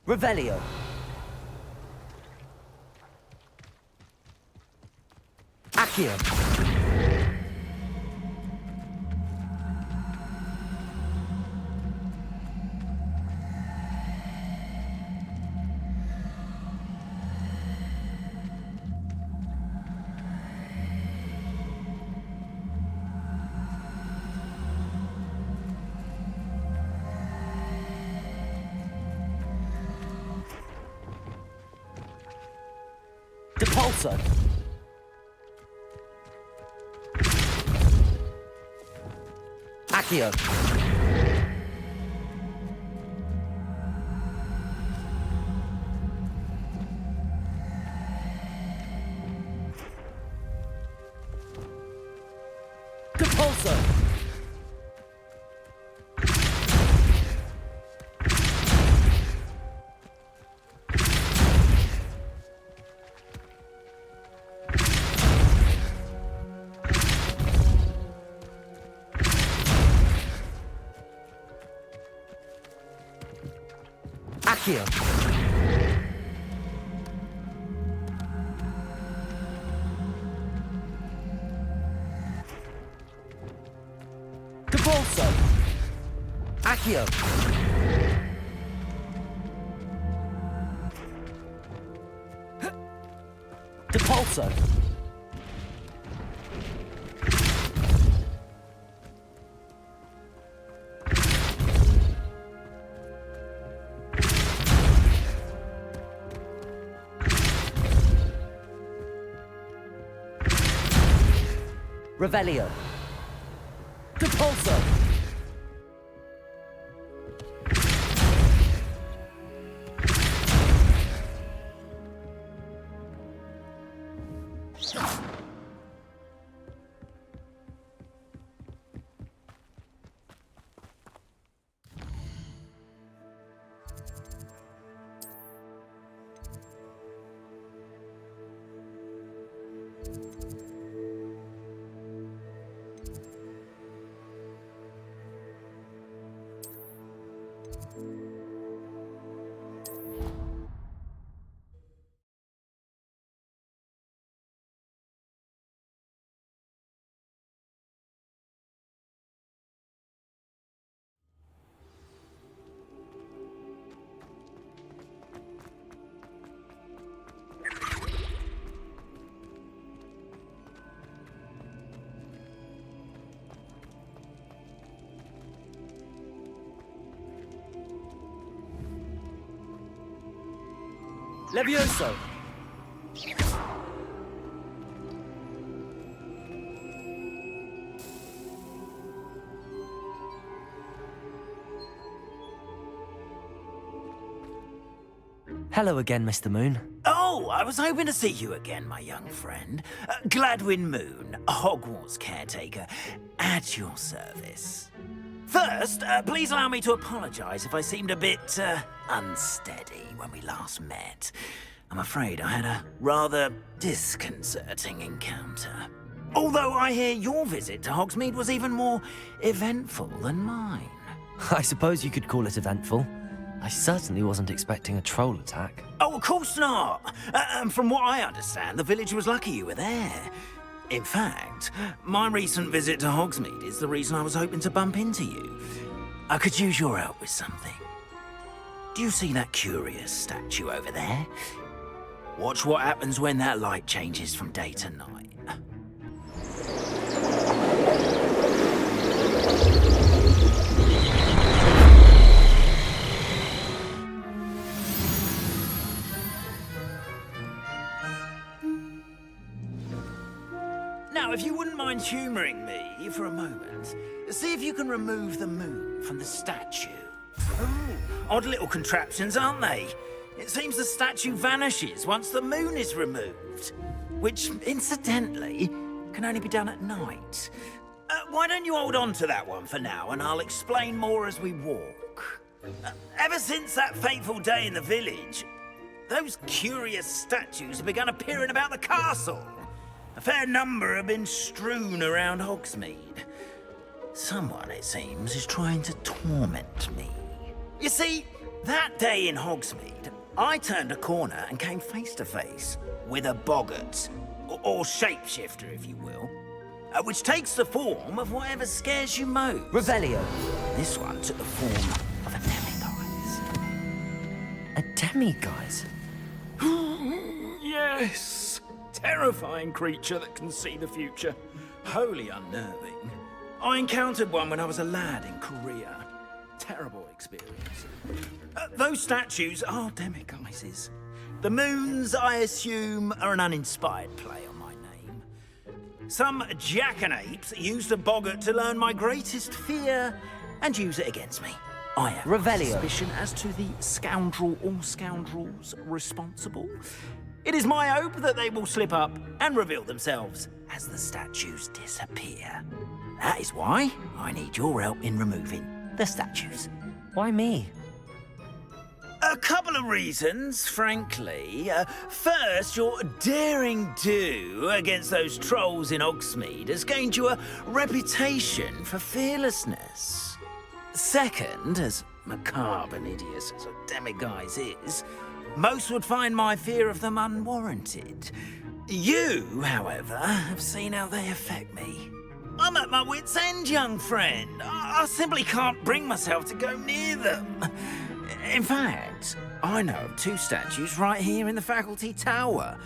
Revelio. Accio. Depulso. Accio. Depulso. Accio. Depulso. Accio. Depulso. Revelio. Depulso. Levioso! Hello again, Mr. Moon. Oh, I was hoping to see you again, my young friend. Gladwin Moon, Hogwarts caretaker, at your service. First, please allow me to apologise if I seemed a bit unsteady when we last met. I'm afraid I had a rather disconcerting encounter. Although I hear your visit to Hogsmeade was even more eventful than mine. I suppose you could call it eventful. I certainly wasn't expecting a troll attack. Oh, of course not. From what I understand, the village was lucky you were there. In fact, my recent visit to Hogsmeade is the reason I was hoping to bump into you. I could use your help with something. Do you see that curious statue over there? Watch what happens when that light changes from day to night. Now, if you wouldn't mind humouring me for a moment, see if you can remove the moon from the statue. Ooh, odd little contraptions, aren't they? It seems the statue vanishes once the moon is removed, which, incidentally, can only be done at night. Why don't you hold on to that one for now, and I'll explain more as we walk. Ever since that fateful day in the village, those curious statues have begun appearing about the castle. A fair number have been strewn around Hogsmeade. Someone, it seems, is trying to torment me. You see, that day in Hogsmeade, I turned a corner and came face to face with a boggart, or shapeshifter, if you will, which takes the form of whatever scares you most. Revelio. This one took the form of a demiguise. A demiguise? Yes! Terrifying creature that can see the future. Wholly unnerving. I encountered one when I was a lad in Korea. Terrible experience. Those statues are demiguises. The moons, I assume, are an uninspired play on my name. Some jackanapes used a boggart to learn my greatest fear and use it against me. I have Revelio. suspicion as to the scoundrel or scoundrels responsible. It is my hope that they will slip up and reveal themselves as the statues disappear. That is why I need your help in removing the statues. Why me? A couple of reasons, frankly. First, your daring do against those trolls in Hogsmeade has gained you a reputation for fearlessness. Second, as macabre and hideous as a demiguise is, most would find my fear of them unwarranted. You, however, have seen how they affect me. I'm at my wit's end, young friend. I simply can't bring myself to go near them. In fact, I know of two statues right here in the faculty tower.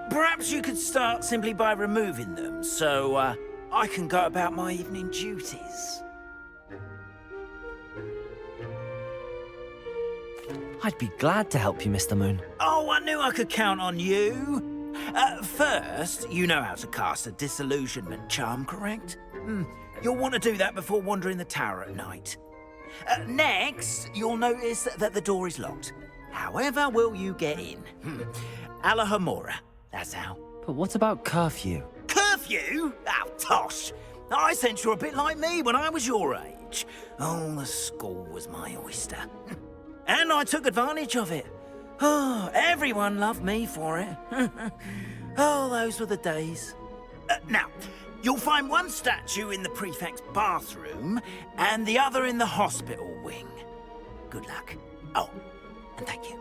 Perhaps you could start simply by removing them, so I can go about my evening duties. I'd be glad to help you, Mr. Moon. Oh, I knew I could count on you. First, you know how to cast a disillusionment charm, correct? You'll want to do that before wandering the tower at night. Next, you'll notice that the door is locked. However will you get in? Alahomora, that's how. But what about curfew? Curfew? Oh, tosh. I sense you're a bit like me when I was your age. Oh, the school was my oyster. And I took advantage of it. Oh, everyone loved me for it. Oh, those were the days. Now, you'll find one statue in the prefect's bathroom and the other in the hospital wing. Good luck. Oh, and thank you.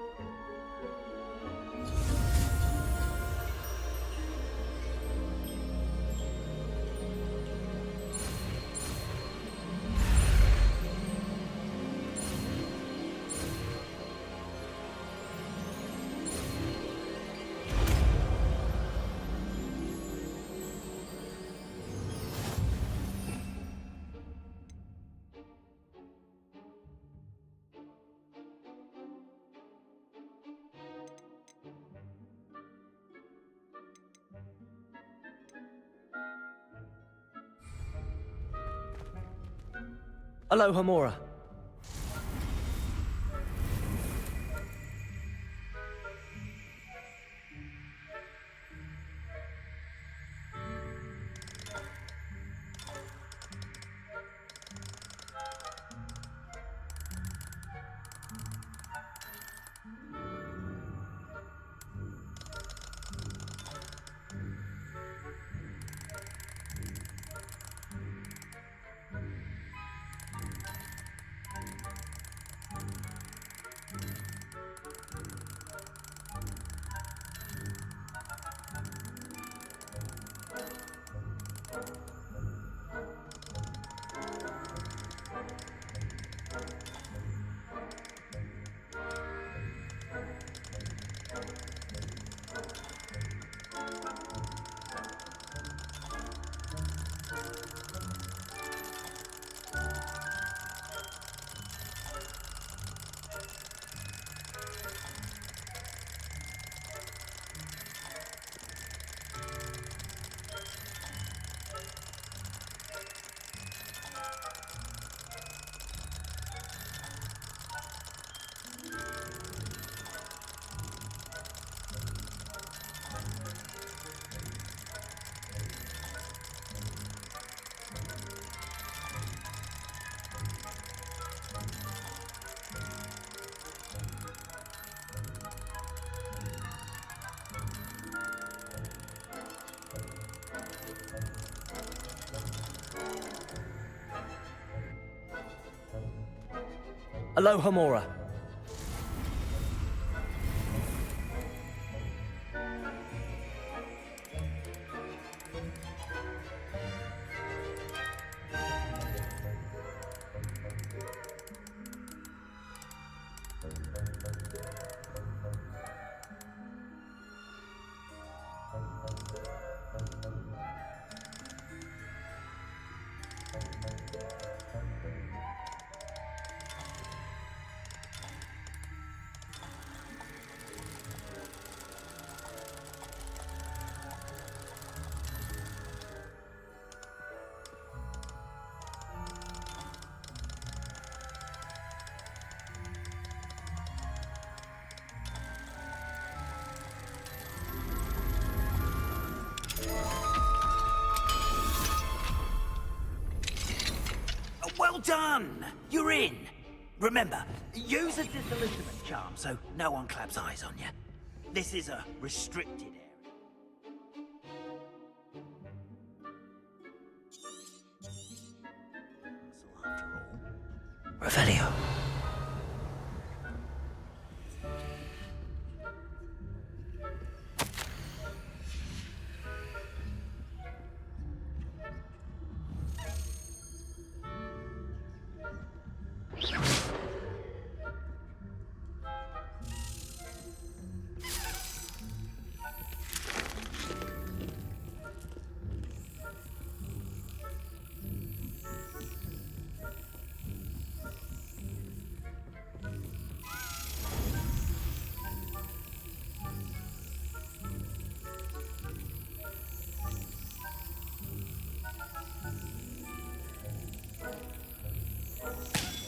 Alohomora. Alohomora. Well done! You're in! Remember, use a disillusionment charm so no one claps eyes on you. This is a restricted area. So after all... Revelio.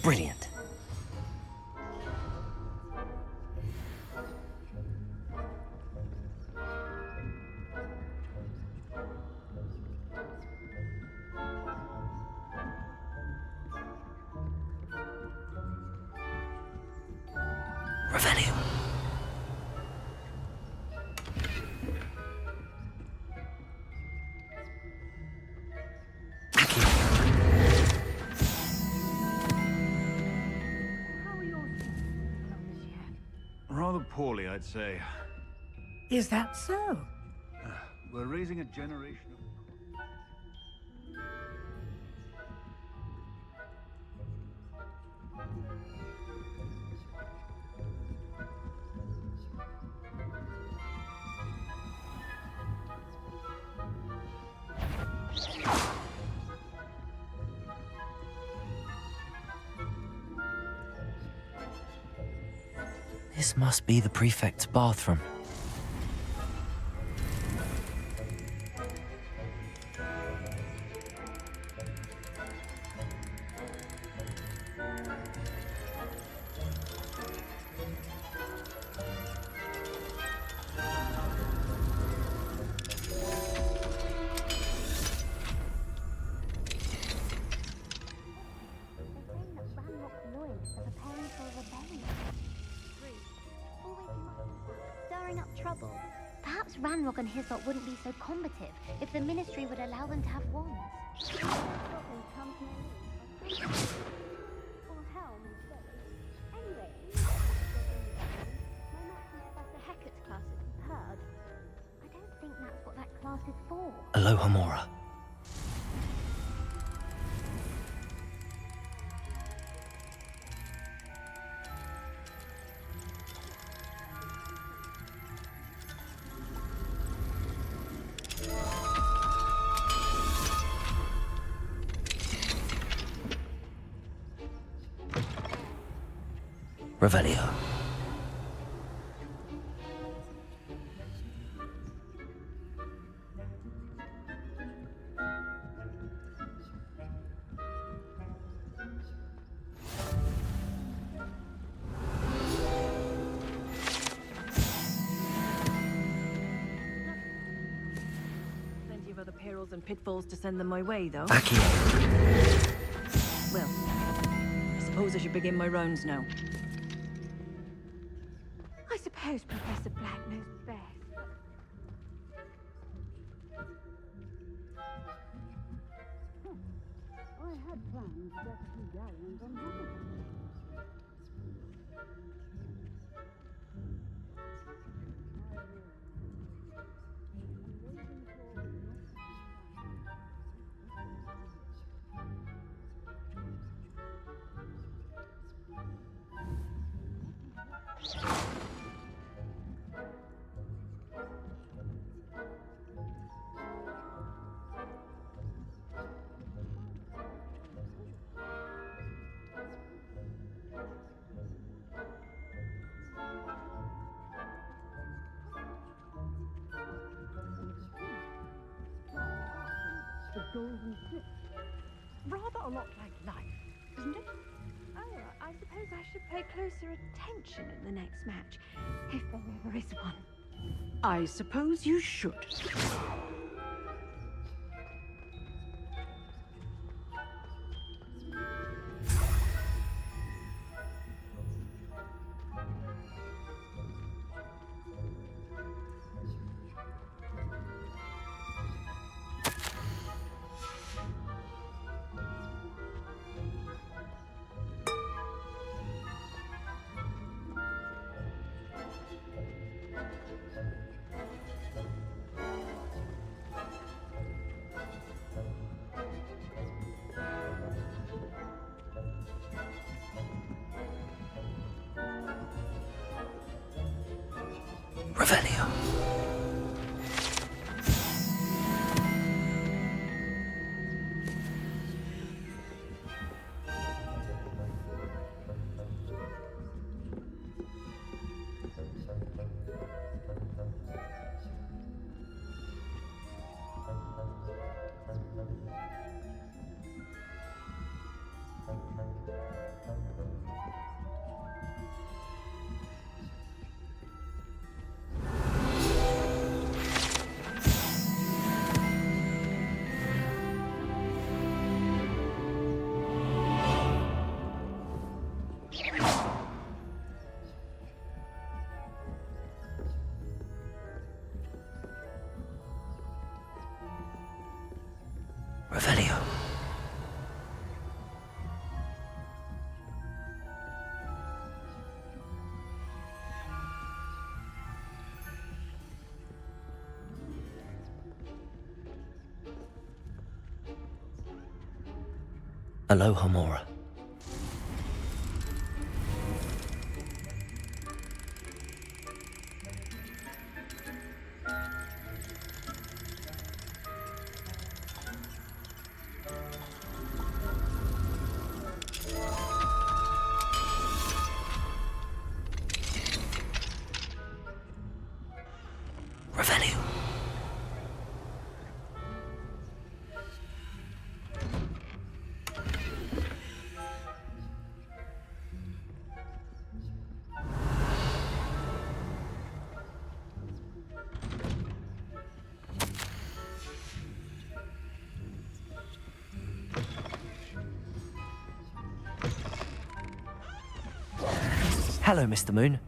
Brilliant. Revelio. Rather poorly, I'd say. Is that so? We're raising a generation of... This must be the prefect's bathroom. Ranrock and Hyssop wouldn't be so combative if the Ministry would allow them to have wands. Or helm instead. Anyway, my match with Professor Hecat's class is superb. I don't think that's what that class is for. Aloha Mora. Revelio. Plenty of other perils and pitfalls to send them my way, though. Accio. Well, I suppose I should begin my rounds now. I suppose Professor Black knows best. I had plans to rescue Galleons on Hannibal. The golden ship. Rather a lot like life, isn't it? Oh, I suppose I should pay closer attention in the next match, if there ever is one. I suppose you should. Revelio. Revelio. Aloha Mora. Revelio. Hello, Mr. Moon.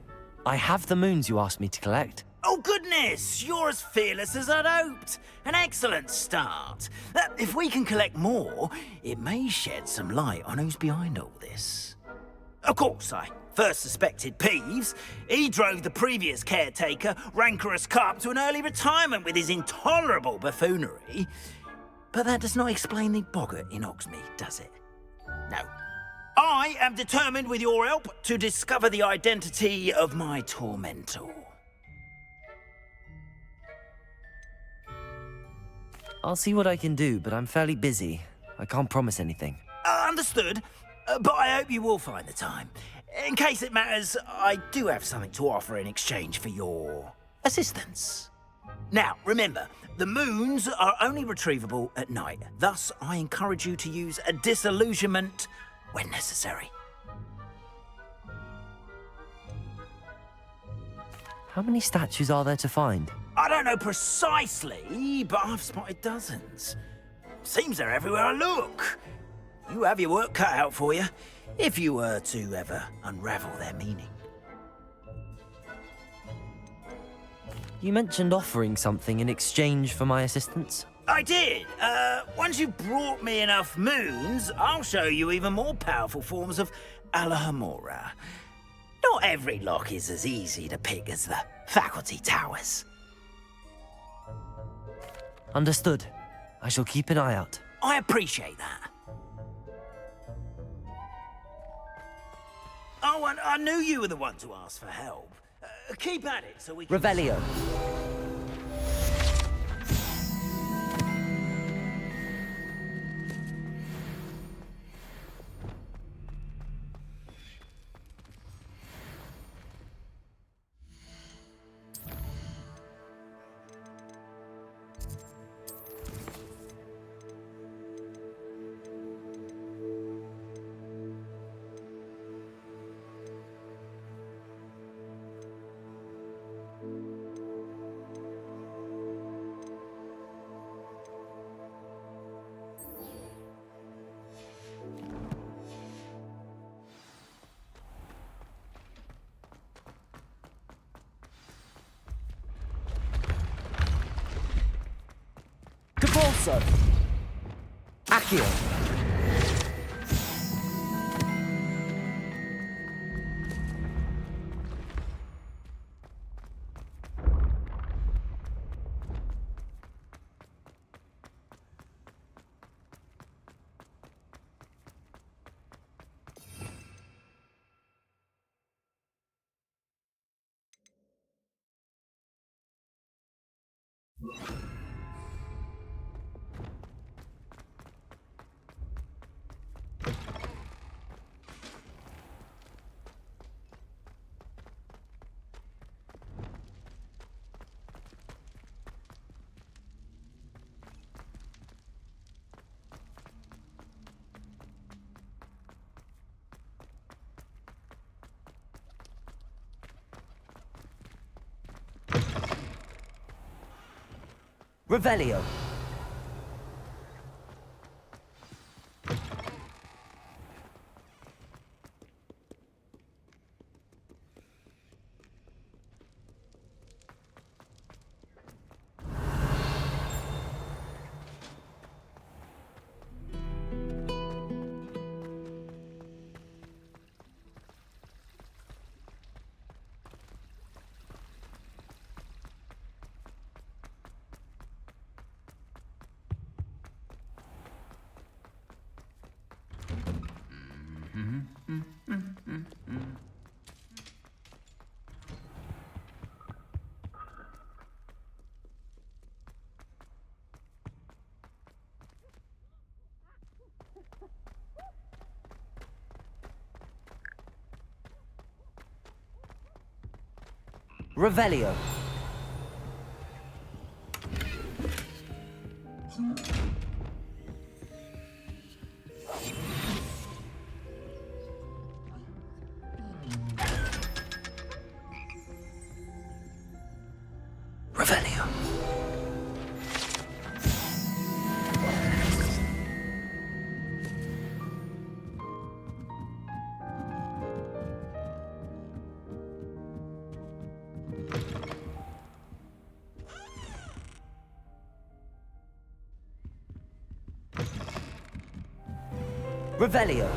I have the moons you asked me to collect. Oh, goodness! You're as fearless as I'd hoped. An excellent start. If we can collect more, it may shed some light on who's behind all this. Of course, I first suspected Peeves. He drove the previous caretaker, Rancorous Carp, to an early retirement with his intolerable buffoonery. But that does not explain the boggart in Hogsmeade, does it? No. I am determined, with your help, to discover the identity of my tormentor. I'll see what I can do, but I'm fairly busy. I can't promise anything. Understood, but I hope you will find the time. In case it matters, I do have something to offer in exchange for your assistance. Now, remember, the moons are only retrievable at night. Thus, I encourage you to use a disillusionment when necessary. How many statues are there to find? I don't know precisely, but I've spotted dozens. Seems they're everywhere I look. You have your work cut out for you, if you were to ever unravel their meaning. You mentioned offering something in exchange for my assistance? I did. Once you've brought me enough moons, I'll show you even more powerful forms of Alohomora. Not every lock is as easy to pick as the faculty towers. Understood. I shall keep an eye out. I appreciate that. Oh, and I knew you were the one to ask for help. Keep at it so we can... Revelio. Capulso! Accio! Revelio. Revelio. Revelio. Revelio.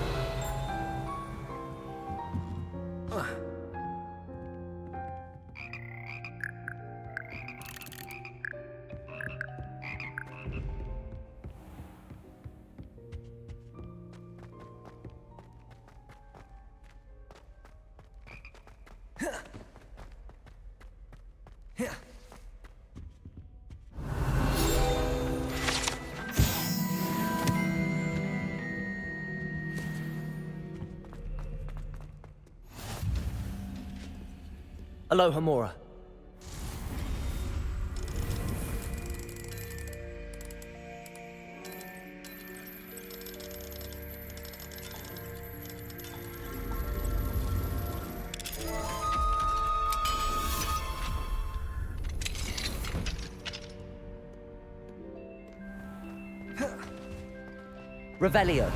Aloha Mora. Revelio.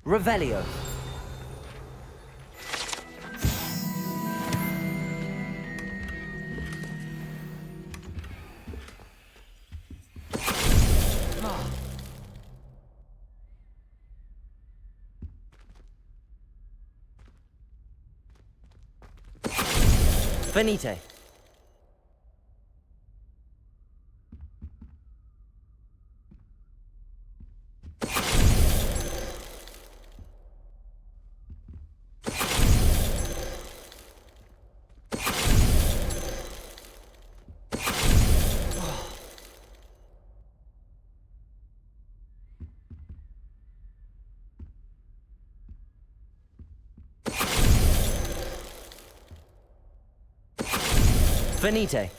Revelio. Venite. Venite.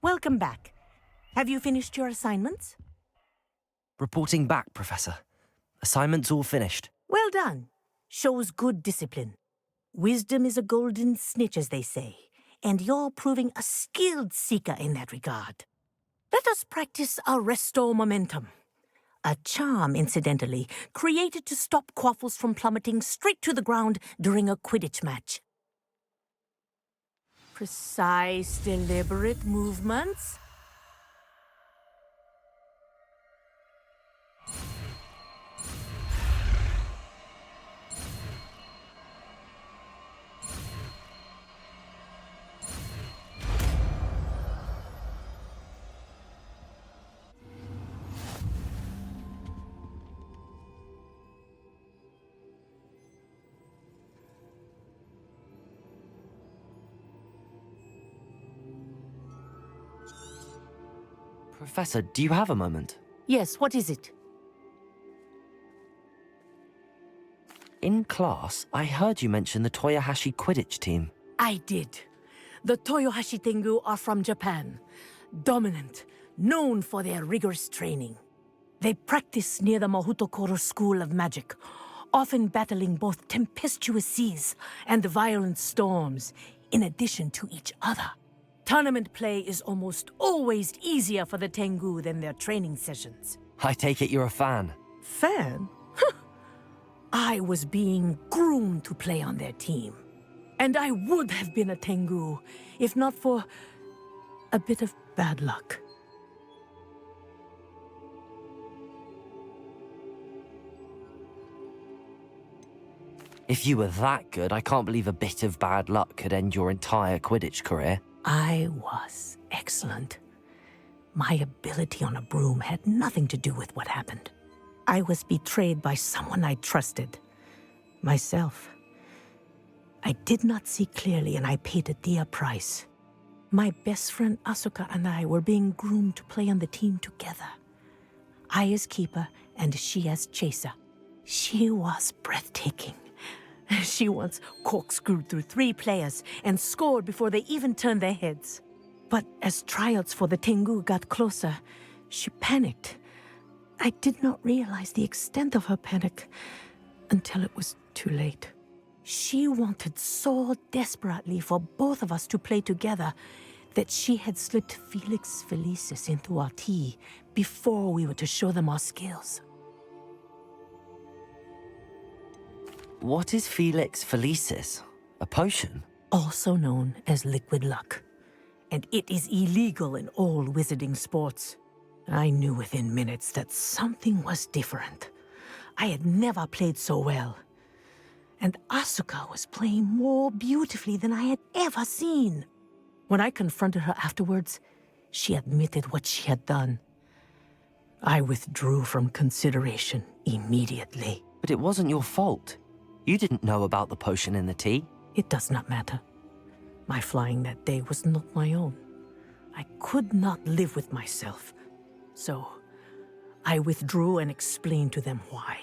Welcome back. Have you finished your assignments? Reporting back, Professor. Assignment's all finished. Well done. Shows good discipline. Wisdom is a golden snitch, as they say, and you're proving a skilled seeker in that regard. Let us practice Arresto Momentum. A charm, incidentally, created to stop Quaffles from plummeting straight to the ground during a Quidditch match. Precise, deliberate movements. Professor, do you have a moment? Yes, what is it? In class, I heard you mention the Toyohashi Quidditch team. I did. The Toyohashi Tengu are from Japan. Dominant, known for their rigorous training. They practice near the Mahutokoro School of Magic, often battling both tempestuous seas and violent storms, in addition to each other. Tournament play is almost always easier for the Tengu than their training sessions. I take it you're a fan. Fan? I was being groomed to play on their team. And I would have been a Tengu, if not for a bit of bad luck. If you were that good, I can't believe a bit of bad luck could end your entire Quidditch career. I was excellent. My ability on a broom had nothing to do with what happened. I was betrayed by someone I trusted. Myself. I did not see clearly and I paid a dear price. My best friend Asuka and I were being groomed to play on the team together. I as keeper and she as chaser. She was breathtaking. She once corkscrewed through 3 players and scored before they even turned their heads. But as tryouts for the Tengu got closer, she panicked. I did not realize the extent of her panic until it was too late. She wanted so desperately for both of us to play together that she had slipped Felix Felicis into our tea before we were to show them our skills. What is Felix Felicis? A potion? Also known as liquid luck. And it is illegal in all wizarding sports. I knew within minutes that something was different. I had never played so well. And Asuka was playing more beautifully than I had ever seen. When I confronted her afterwards, she admitted what she had done. I withdrew from consideration immediately. But it wasn't your fault. You didn't know about the potion in the tea. It does not matter. My flying that day was not my own. I could not live with myself. So, I withdrew and explained to them why.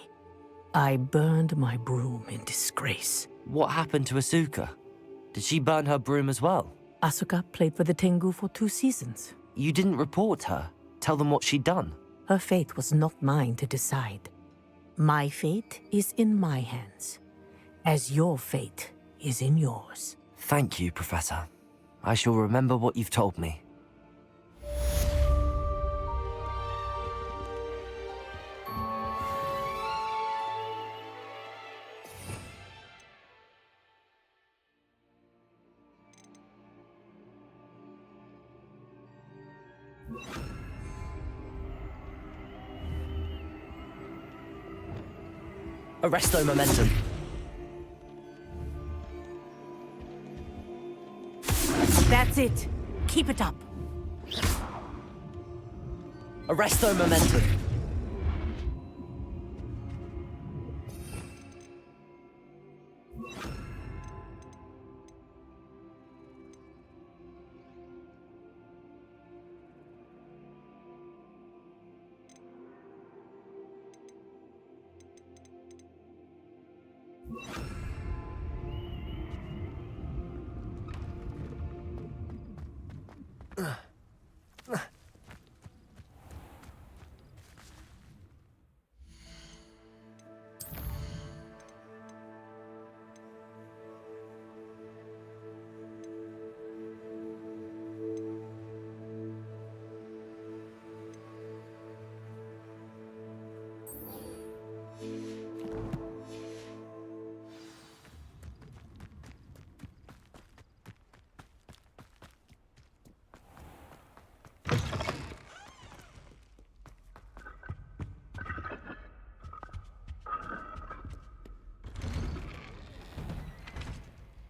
I burned my broom in disgrace. What happened to Asuka? Did she burn her broom as well? Asuka played for the Tengu for 2 seasons. You didn't report her? Tell them what she'd done? Her fate was not mine to decide. My fate is in my hands, as your fate is in yours. Thank you, Professor. I shall remember what you've told me. Arresto momentum. That's it. Keep it up. Arresto momentum.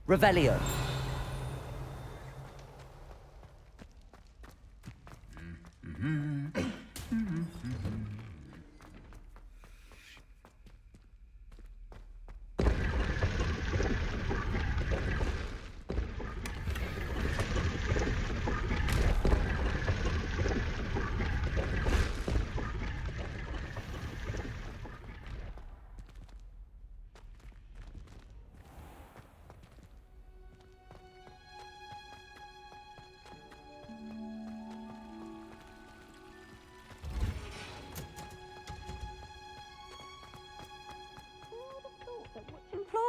Revelio.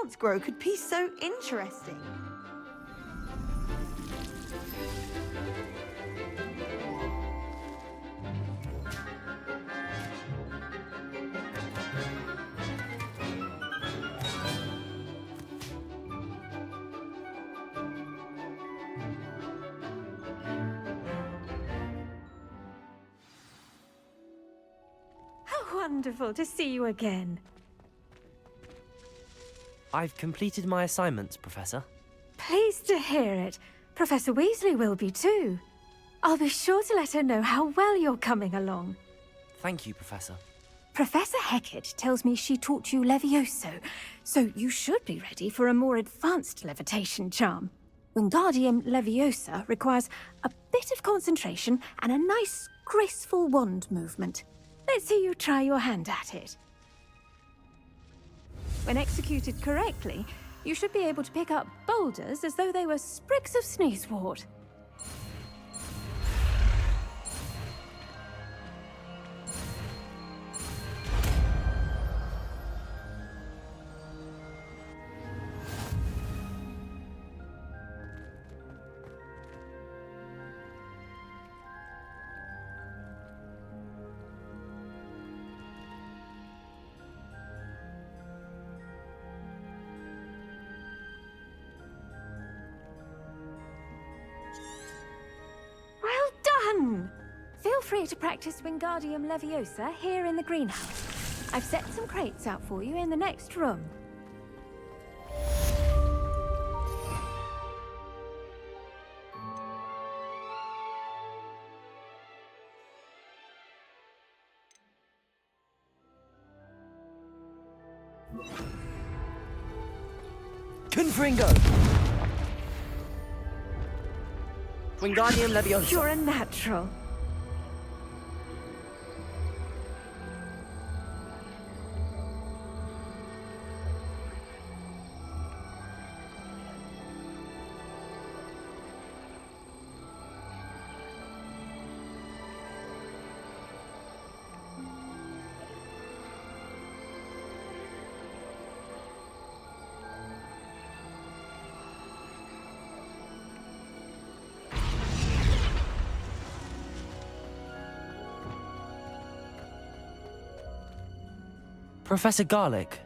plants grow could be so interesting. How wonderful to see you again. I've completed my assignments, Professor. Pleased to hear it. Professor Weasley will be too. I'll be sure to let her know how well you're coming along. Thank you, Professor. Professor Hecat tells me she taught you Levioso, so you should be ready for a more advanced levitation charm. Wingardium Leviosa requires a bit of concentration and a nice, graceful wand movement. Let's see you try your hand at it. When executed correctly, you should be able to pick up boulders as though they were sprigs of sneezewort. Feel free to practice Wingardium Leviosa here in the greenhouse. I've set some crates out for you in the next room. Confringo! Wingardium Leviosa. You're a natural. Professor Garlick,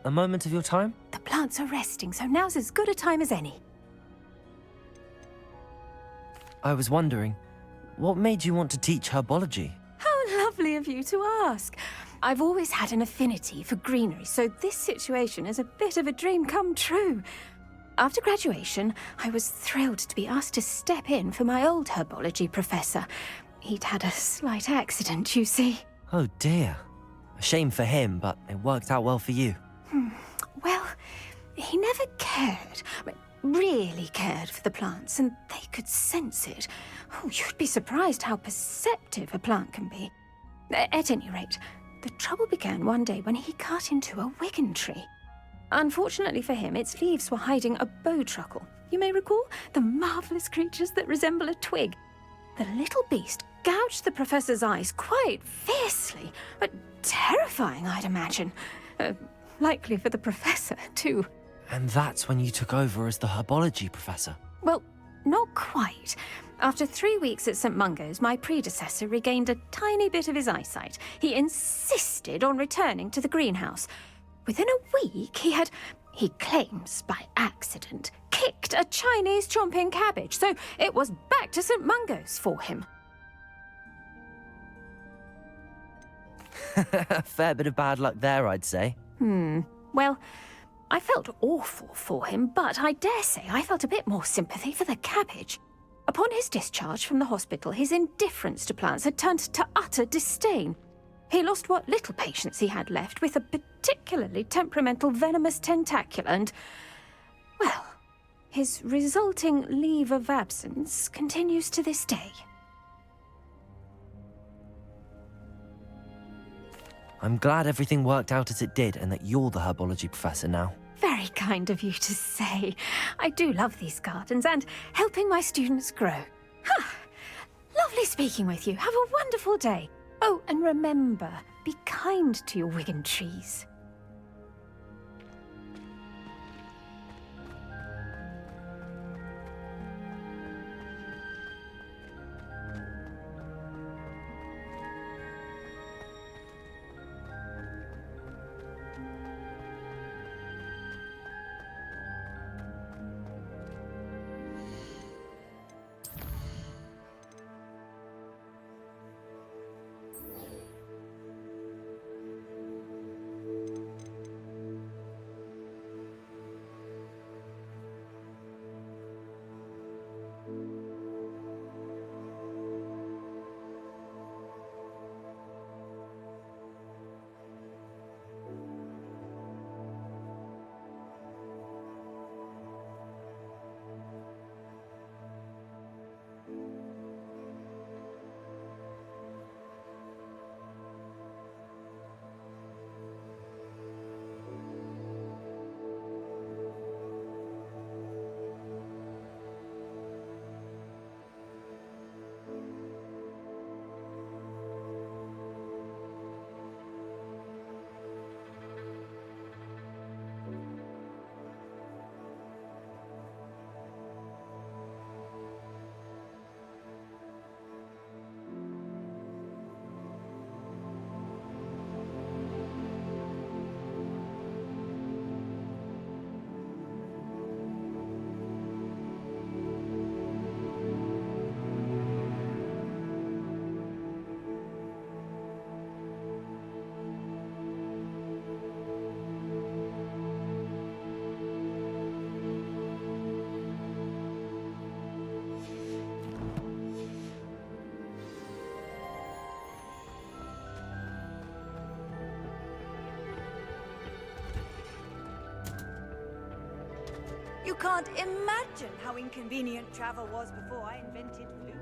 a moment of your time? The plants are resting, so now's as good a time as any. I was wondering, what made you want to teach herbology? How lovely of you to ask. I've always had an affinity for greenery, so this situation is a bit of a dream come true. After graduation, I was thrilled to be asked to step in for my old herbology professor. He'd had a slight accident, you see. Oh dear. A shame for him, but it worked out well for you. Well, he never really cared for the plants, and they could sense it. Oh, you'd be surprised how perceptive a plant can be. At any rate, the trouble began one day when he cut into a Wigan tree. Unfortunately for him, its leaves were hiding a bowtruckle. You may recall the marvellous creatures that resemble a twig. The little beast gouged the professor's eyes quite fiercely, but terrifying, I'd imagine. Likely for the professor, too. And that's when you took over as the herbology professor? Well, not quite. After 3 weeks at St. Mungo's, my predecessor regained a tiny bit of his eyesight. He insisted on returning to the greenhouse. Within a week, he claims by accident, kicked a Chinese chomping cabbage, so it was back to St. Mungo's for him. A fair bit of bad luck there, I'd say. Well, I felt awful for him, but I dare say I felt a bit more sympathy for the cabbage. Upon his discharge from the hospital, his indifference to plants had turned to utter disdain. He lost what little patience he had left with a particularly temperamental venomous tentacula and, well, his resulting leave of absence continues to this day. I'm glad everything worked out as it did and that you're the herbology professor now. Very kind of you to say. I do love these gardens and helping my students grow. Lovely speaking with you. Have a wonderful day. Oh, and remember, be kind to your Wigan trees. can't imagine how inconvenient travel was before I invented Fluke.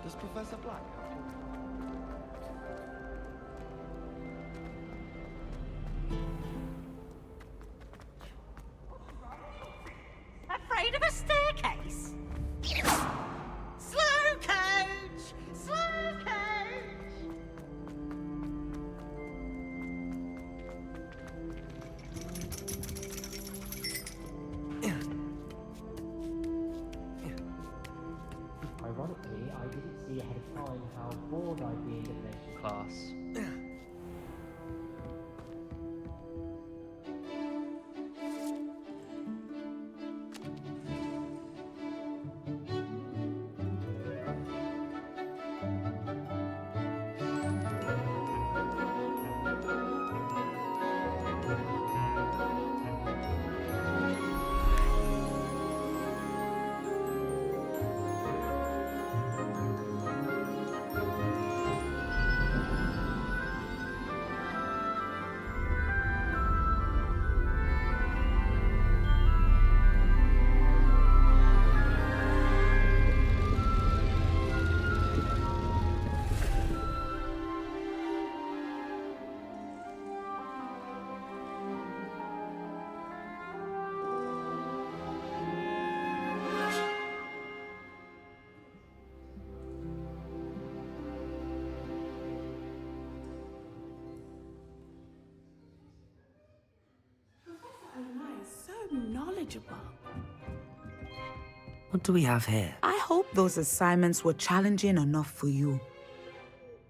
Does Professor Black have you? Afraid of a staircase? Slow coach! Slow coach! Ironically, I didn't see ahead of time how bored I'd be in divination class. Knowledgeable. What do we have here? I hope those assignments were challenging enough for you.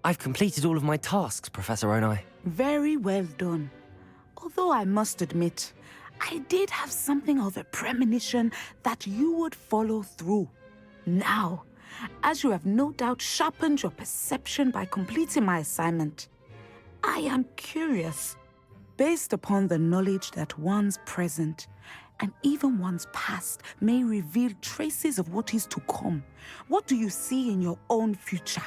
I've completed all of my tasks, Professor Onai. Very well done. Although I must admit, I did have something of a premonition that you would follow through. Now, as you have no doubt sharpened your perception by completing my assignment, I am curious, based upon the knowledge that one's present and even one's past may reveal traces of what is to come. What do you see in your own future?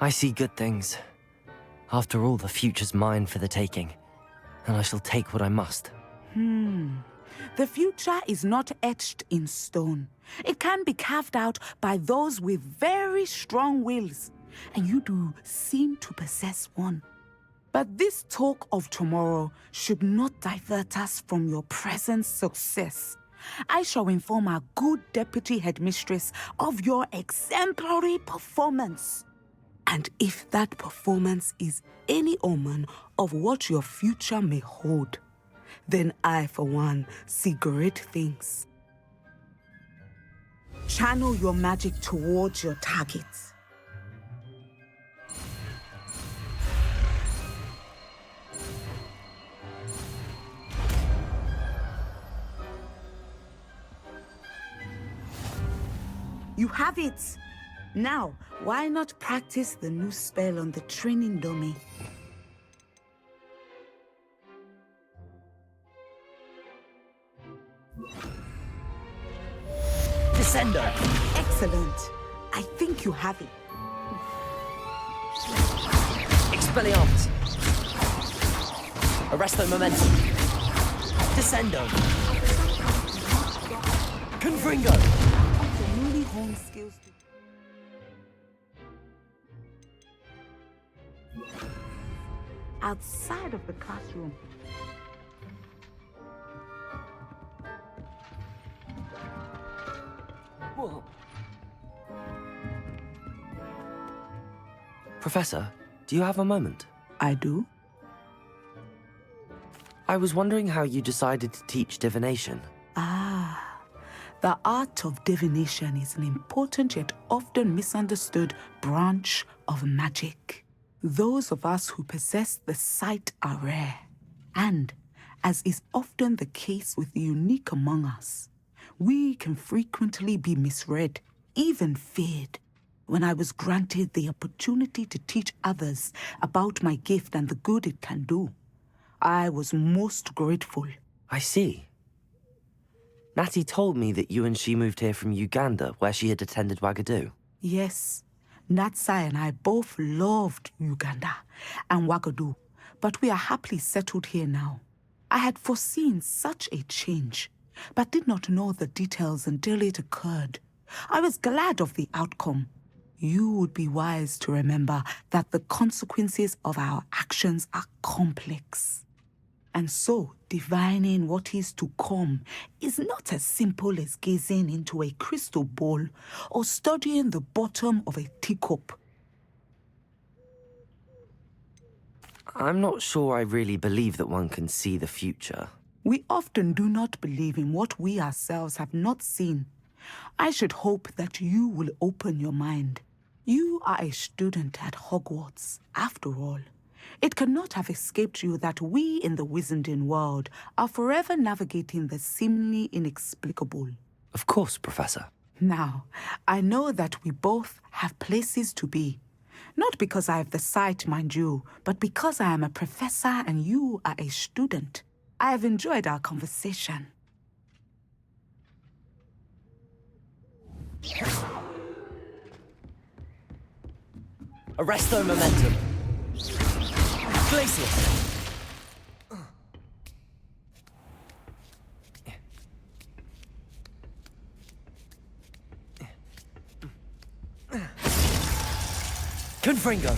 I see good things. After all, the future's mine for the taking, and I shall take what I must. The future is not etched in stone. It can be carved out by those with very strong wills, and you do seem to possess one. But this talk of tomorrow should not divert us from your present success. I shall inform our good deputy headmistress of your exemplary performance. And if that performance is any omen of what your future may hold, then I, for one, see great things. Channel your magic towards your targets. You have it! Now, why not practice the new spell on the training dummy? Descendo! Excellent! I think you have it. Expelliarmus! Arresto Momentum! Descendo! Confringo! The newly honed skills. Outside of the classroom. Whoa. Professor, do you have a moment? I do. I was wondering how you decided to teach divination. The art of divination is an important yet often misunderstood branch of magic. Those of us who possess the sight are rare. And, as is often the case with the unique among us, we can frequently be misread, even feared. When I was granted the opportunity to teach others about my gift and the good it can do, I was most grateful. I see. Natty told me that you and she moved here from Uganda, where she had attended Wagadu. Yes, Natsai and I both loved Uganda and Wagadu, but we are happily settled here now. I had foreseen such a change, but did not know the details until it occurred. I was glad of the outcome. You would be wise to remember that the consequences of our actions are complex. And so, divining what is to come is not as simple as gazing into a crystal ball or studying the bottom of a teacup. I'm not sure I really believe that one can see the future. We often do not believe in what we ourselves have not seen. I should hope that you will open your mind. You are a student at Hogwarts, after all. It cannot have escaped you that we in the Wizarding world are forever navigating the seemingly inexplicable. Of course, Professor. Now, I know that we both have places to be. Not because I have the sight, mind you, but because I am a professor and you are a student. I have enjoyed our conversation. Arresto momentum. Glacius. Confringo.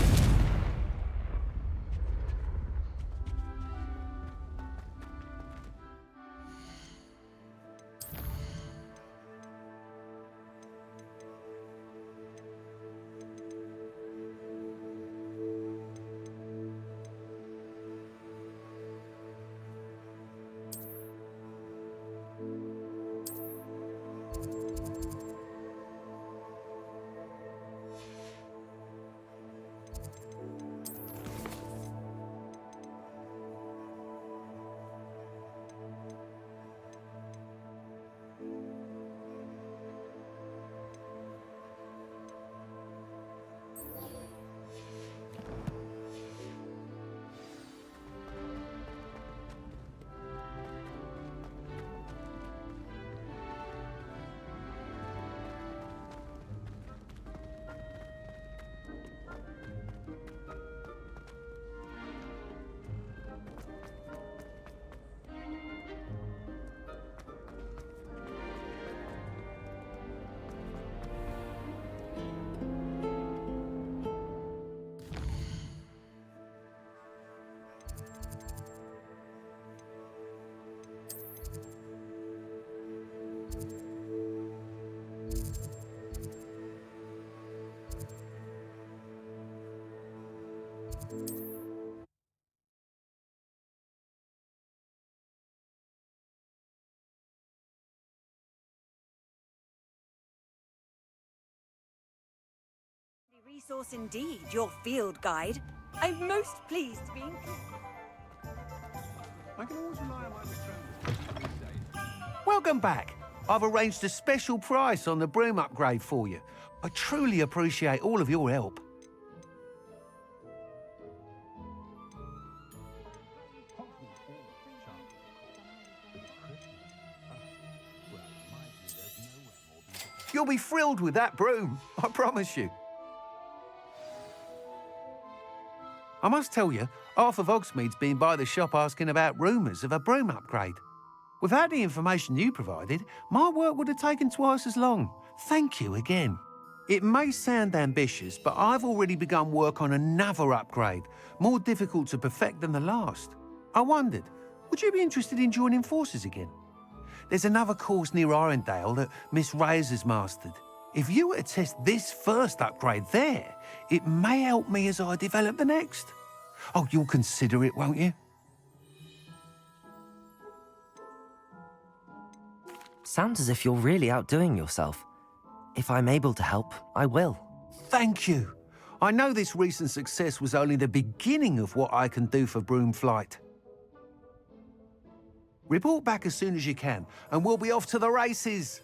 Resource indeed, your field guide. I'm most pleased to be in... I can always rely on my return. Welcome back. I've arranged a special price on the broom upgrade for you. I truly appreciate all of your help. You'll be thrilled with that broom, I promise you. I must tell you, half of Hogsmeade's been by the shop asking about rumours of a broom upgrade. Without the information you provided, my work would have taken twice as long. Thank you again. It may sound ambitious, but I've already begun work on another upgrade, more difficult to perfect than the last. I wondered, would you be interested in joining forces again? There's another course near Arendelle that Miss Reyes has mastered. If you were to test this first upgrade there, it may help me as I develop the next. Oh, you'll consider it, won't you? Sounds as if you're really outdoing yourself. If I'm able to help, I will. Thank you. I know this recent success was only the beginning of what I can do for Broomflight. Report back as soon as you can, and we'll be off to the races.